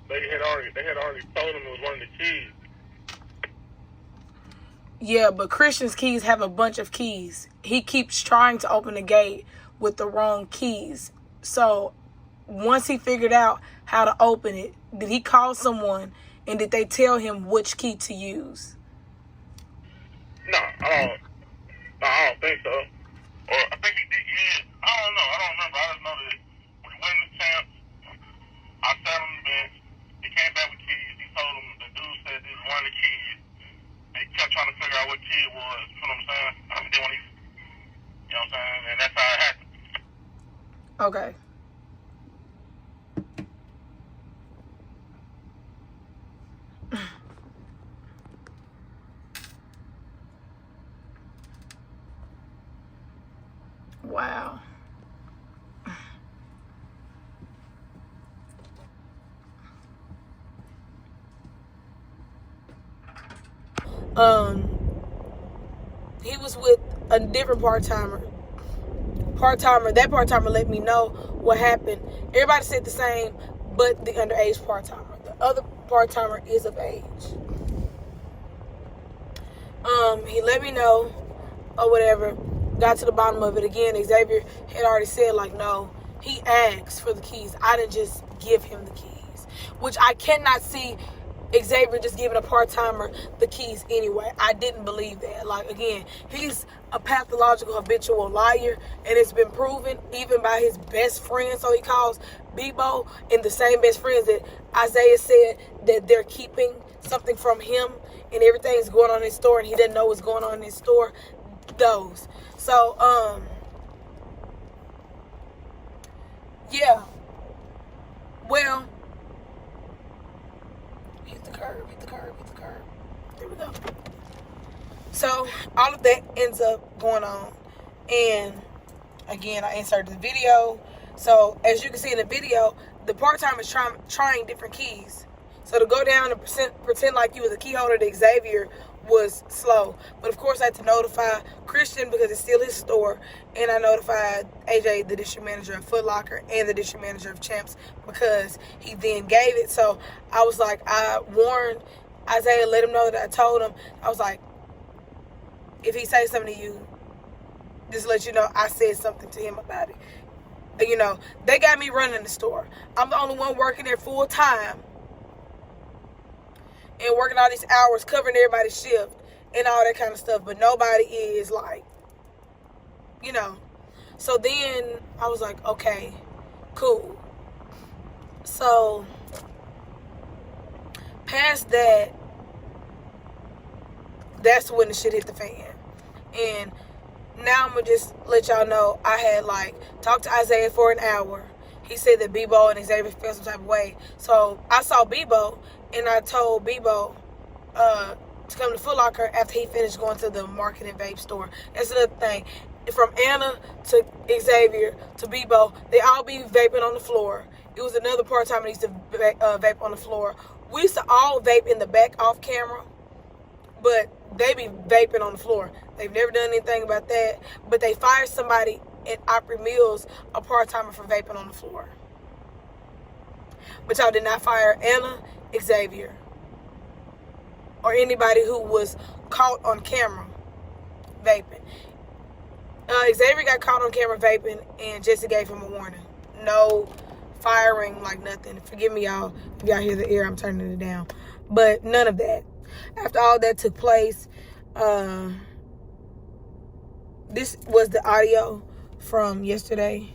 They had already told him it was one of the keys. Yeah, but Christian's keys have a bunch of keys. He keeps trying to open the gate with the wrong keys. So once he figured out how to open it, did he call someone and did they tell him which key to use? No, I don't think so. Or I think he did. Yeah, I don't know. I don't remember. I just know that when he went in the champs, I sat on the bench. He came back with keys. He told him the dude said this is one of the keys. They kept trying to figure out what key it was. You know what I'm saying? And then when he, you know what I'm saying? And that's how it happened. Okay. Wow. He was with a different part-timer. That part-timer let me know what happened. Everybody said the same, but the underage part-timer. The other part-timer is of age. He let me know or whatever. Got to the bottom of it again. Xavier had already said, like, no, he asked for the keys. I didn't just give him the keys, which I cannot see Xavier just giving a part-timer the keys anyway. I didn't believe that. Like, again, he's a pathological habitual liar, and it's been proven even by his best friend, so he calls Bebo, and the same best friends that Isaiah said that they're keeping something from him and everything's going on in his store and he doesn't know what's going on in his store. Those. So, yeah. Well, hit the curb. There we go. So, all of that ends up going on. And, again, I inserted the video. So, as you can see in the video, the part-timer is trying different keys. So, to go down and pretend like you was a key holder to Xavier was slow. But, of course, I had to notify Christian because it's still his store. And I notified AJ, the district manager of Foot Locker, and the district manager of Champs because he then gave it. So, I was like, I warned Isaiah, let him know that I told him. I was like, if he says something to you, just let you know I said something to him about it. You know, they got me running the store. I'm the only one working there full time and working all these hours, covering everybody's shift and all that kind of stuff. But nobody is like, you know. So then I was like, okay, cool. So past that, that's when the shit hit the fan. And now I'm going to just let y'all know I had, like, talked to Isaiah for an hour. He said that Bebo and Xavier felt some type of way. So I saw Bebo, and I told Bebo to come to Foot Locker after he finished going to the market and vape store. That's another thing. From Anna to Xavier to Bebo, they all be vaping on the floor. It was another part-time that used to vape on the floor. We used to all vape in the back off camera, but they be vaping on the floor. They've never done anything about that. But they fired somebody at Opry Mills, a part-timer, for vaping on the floor. But y'all did not fire Anna, Xavier, or anybody who was caught on camera vaping. Xavier got caught on camera vaping, and Jesse gave him a warning. No firing, like nothing. Forgive me, y'all. If y'all hear the air, I'm turning it down. But none of that. After all that took place, this was the audio from yesterday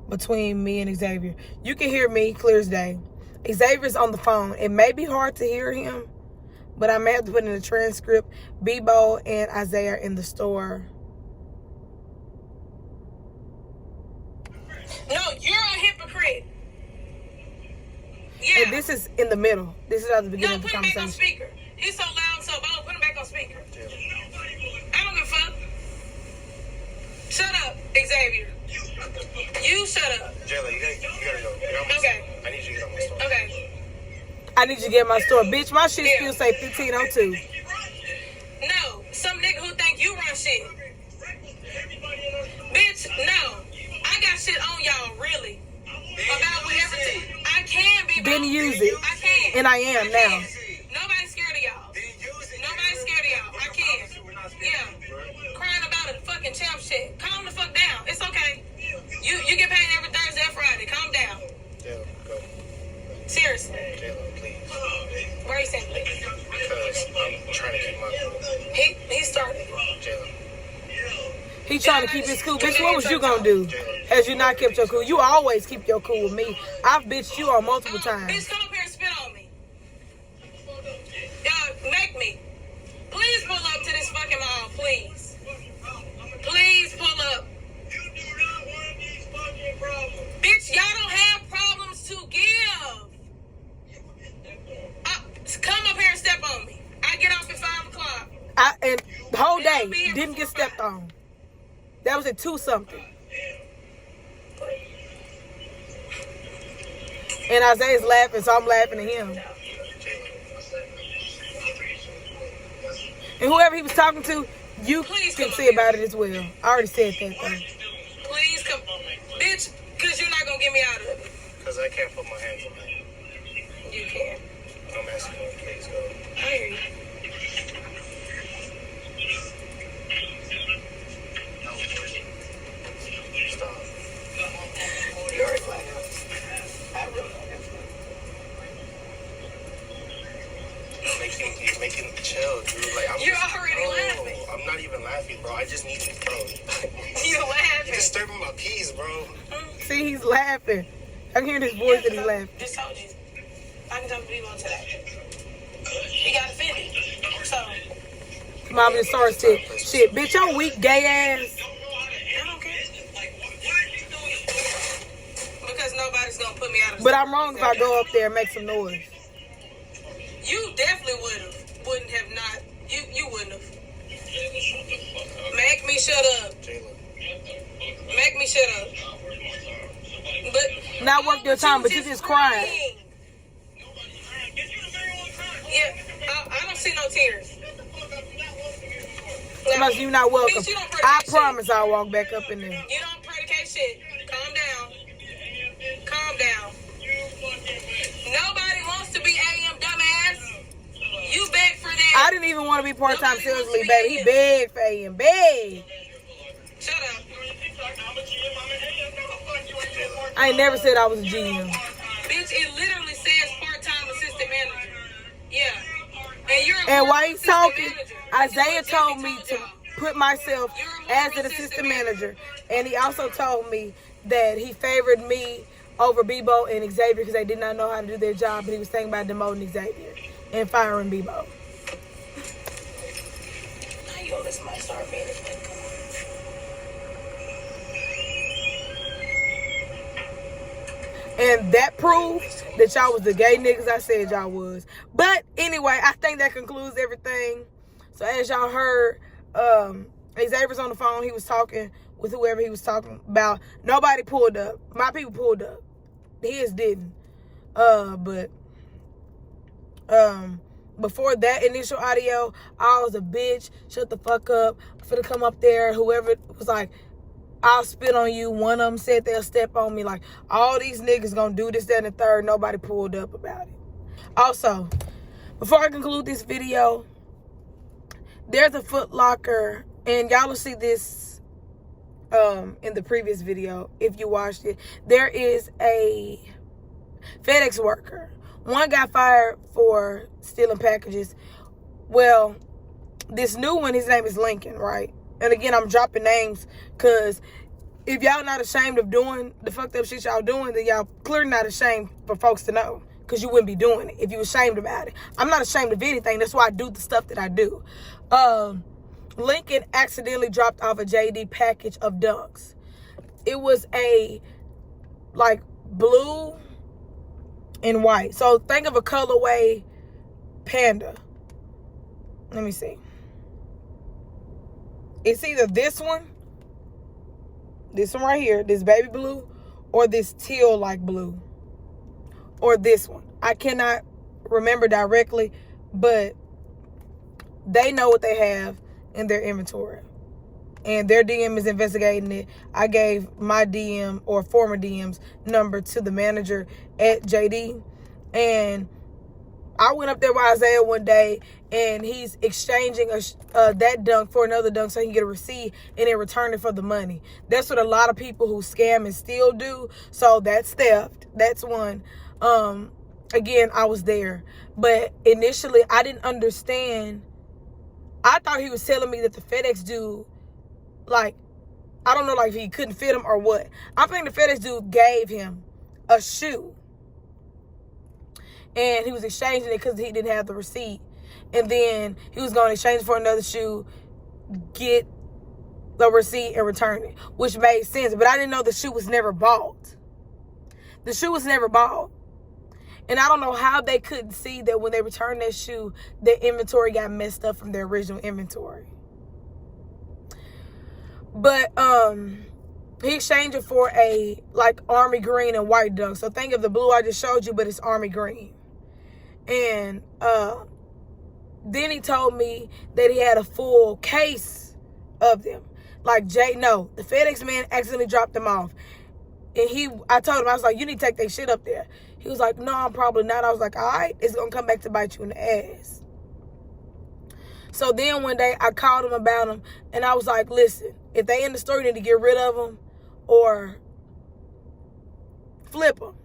between me and Xavier. You can hear me clear as day. Xavier's on the phone. It may be hard to hear him, but I may have to put in the transcript. Bebo and Isaiah are in the store. No, you're a hypocrite. Yeah. And this is in the middle. This is at the beginning of the conversation. No, put him back on speaker. He's so loud, so bold. Put him back on speaker. I don't give a fuck. Shut up, Xavier. You shut up. Jayla, you gotta go. Okay. I need you to get on my store. Okay. I need you to get my store. Bitch, my shit still say 1502. No. Some nigga who think you run shit. Bitch, no. I got shit on y'all, really. About whatever. I can be. Didn't use it. I can. And I am now. Nobody's scared of y'all. Nobody's scared of y'all. I can. Yeah. Crying about a fucking champ shit. Calm the fuck down. It's okay. You get paid every Thursday and Friday. Calm down. Jayla, go. Seriously. Jayla, please. Why are you saying please? Because I'm trying to keep my cool. He started. Jayla. He trying to keep his cool. Bitch, what was you gonna do? Has you not kept your cool? You always keep your cool with me. I've bitched you on multiple times. Bitch, come up here and spit on me. Make me. Please pull up to this fucking mall, please. Please pull up. Bitch, y'all don't have problems to give. Come up here and step on me. I get off at 5 o'clock. And the whole day didn't get stepped on. That was at 2-something. And Isaiah's laughing, so I'm laughing at him. And whoever he was talking to, you can see about it as well. I already said that thing. Please come, bitch, because you're not going to get me out of it. Because I can't put my hands on it. You can. I'm asking you, please go. I hear you. Stop. You're already flat out. I really You're making me chill, dude. Like, You're already laughing. I'm not even laughing, bro. I just need you, bro. You're laughing. You're disturbing my peace, bro. See, he's laughing. I can hear his voice that he's laughing. Just told you. I can talk to people today. He got offended. So. Mom just starts to shit. Bitch, your weak gay ass. I don't care. Because nobody's gonna put me out of. But I'm wrong if I go up there and make some noise. You definitely wouldn't have not. You wouldn't have. Make me shut up. Jayla. Make me shut up. But not worth your time, but you just crying. Yeah, I don't see no tears. Unless you're not welcome. I promise I'll walk back up in there. You don't predicate shit. Calm down. Calm down. Nobody wants to be AM, dumbass. You begged for that. I didn't even want to be part-time salesman, baby. He begged for AM. Beg. Shut up. I ain't never said I was a GM. Bitch, it literally says part-time assistant manager. Yeah. And while he's talking, Isaiah told me to put myself as an assistant manager. And he also told me that he favored me over Bebo and Xavier because they did not know how to do their job. But he was thinking about demoting Xavier and firing Bebo. Now you gonna listen to my star management. And that proves that y'all was the gay niggas I said y'all was. But anyway, I think that concludes everything. So as y'all heard, Xavier's on the phone. He was talking with whoever he was talking about. Nobody pulled up. My people pulled up. His didn't. But before that initial audio, I was a bitch. Shut the fuck up. I'm finna come up there. Whoever was like, I'll spit on you. One of them said they'll step on me. Like, all these niggas gonna do this, that, and the third. Nobody pulled up about it. Also, before I conclude this video, there's a Foot Locker, and y'all will see this in the previous video if you watched it. There is a FedEx worker, One got fired for stealing packages. Well, this new one, his name is Lincoln, right? And again, I'm dropping names because if y'all not ashamed of doing the fucked up shit y'all doing, then y'all clearly not ashamed for folks to know, because you wouldn't be doing it if you ashamed about it. I'm not ashamed of anything. That's why I do the stuff that I do. Lincoln accidentally dropped off a JD package of Dunks. It was a like blue and white. So think of a colorway Panda. Let me see. It's either this one right here, this baby blue, or this teal like blue, or this one. I cannot remember directly, but they know what they have in their inventory, and their DM is investigating it. I gave my DM, or former DM's, number to the manager at JD, and I went up there with Isaiah one day, and he's exchanging that dunk for another dunk so he can get a receipt and then return it for the money. That's what a lot of people who scam and steal do. So that's theft. That's one. Again, I was there. But initially, I didn't understand. I thought he was telling me that the FedEx dude, like, I don't know, like, if he couldn't fit him or what. I think the FedEx dude gave him a shoe. And he was exchanging it because he didn't have the receipt. And then he was going to exchange it for another shoe, get the receipt, and return it, which made sense. But I didn't know the shoe was never bought. The shoe was never bought. And I don't know how they couldn't see that when they returned that shoe, their inventory got messed up from their original inventory. But he exchanged it for a like army green and white dunk. So think of the blue I just showed you, but it's army green. And then he told me that he had a full case of them. Like the FedEx man accidentally dropped them off. And I told him, I was like, you need to take that shit up there. He was like, no, I'm probably not. I was like, all right, it's going to come back to bite you in the ass. So then one day I called him about him, and I was like, listen, if they in the store, you need to get rid of them or flip them.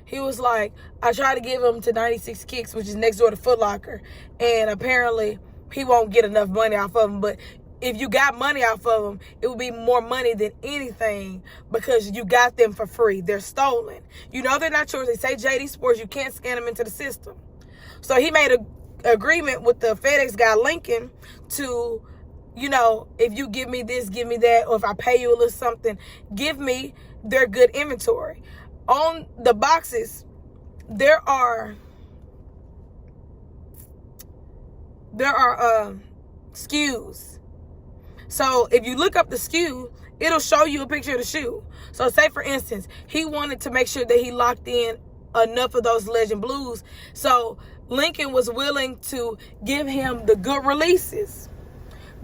He was like, I tried to give him to 96 Kicks, which is next door to Foot Locker, and apparently he won't get enough money off of them. But if you got money off of them, it would be more money than anything because you got them for free. They're stolen. You know they're not yours. They say JD Sports, you can't scan them into the system. So he made an agreement with the FedEx guy, Lincoln, to, you know, if you give me this, give me that, or if I pay you a little something, give me their good inventory. On the boxes, there are SKUs. So if you look up the SKU, it'll show you a picture of the shoe. So say, for instance, he wanted to make sure that he locked in enough of those Legend Blues. So Lincoln was willing to give him the good releases.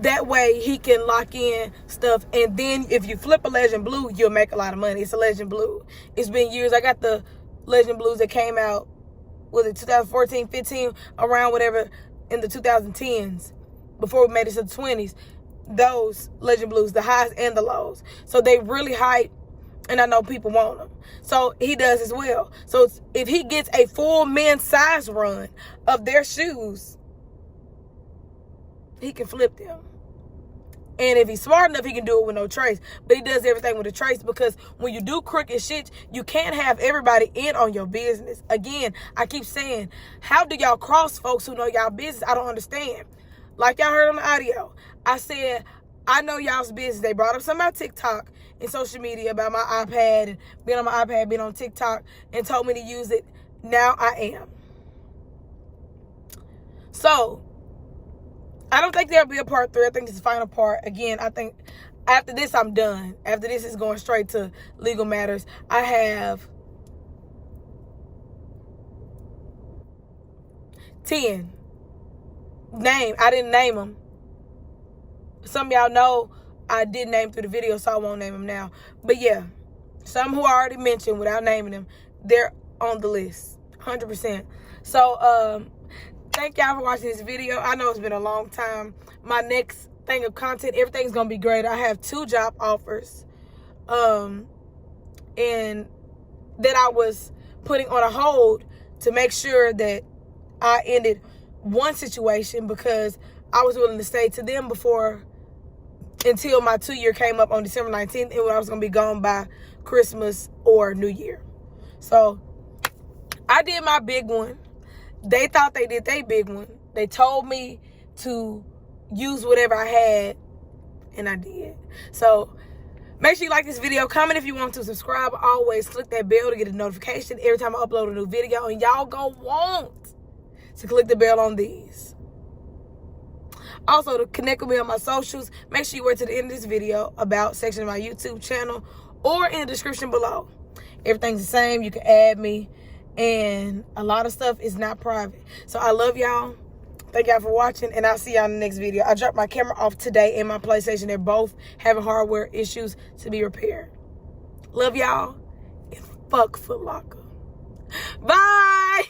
That way he can lock in stuff. And then if you flip a Legend Blue, you'll make a lot of money. It's a Legend Blue. It's been years. I got the Legend Blues that came out, was it 2014, 15, around whatever, in the 2010s, before we made it to the 20s. Those Legend Blues, the highs and the lows. So they really hype, and I know people want them. So he does as well. So if he gets a full men's size run of their shoes, he can flip them. And if he's smart enough, he can do it with no trace. But he does everything with a trace, because when you do crooked shit, you can't have everybody in on your business. Again, I keep saying, how do y'all cross folks who know y'all business? I don't understand. Like y'all heard on the audio, I said, I know y'all's business. They brought up something about TikTok and social media, about my iPad and being on my iPad, being on TikTok, and told me to use it. Now I am. So I don't think there'll be a part 3. I think it's the final part. Again, I think after this, I'm done. After this is going straight to legal matters. I have 10. I didn't name them. Some of y'all know I did name through the video, so I won't name them now. But yeah, some who I already mentioned without naming them, they're on the list, 100%. So thank y'all for watching this video. I know it's been a long time. My next thing of content, everything's gonna be great. I have 2 job offers, and that I was putting on a hold to make sure that I ended one situation because I was willing to stay to them until my 2-year came up on December 19th, and I was going to be gone by Christmas or New Year. So I did my big one. They thought they did their big one. They told me to use whatever I had, and I did. So make sure you like this video. Comment if you want to. Subscribe. Always click that bell to get a notification every time I upload a new video. And y'all gonna want to click the bell on these. Also, to connect with me on my socials, make sure you wait to the end of this video about section of my YouTube channel or in the description below. Everything's the same. You can add me. And a lot of stuff is not private. So I love y'all. Thank y'all for watching, and I'll see y'all in the next video. I dropped my camera off today and my PlayStation. They're both having hardware issues to be repaired. Love y'all, and fuck Foot Locker. Bye!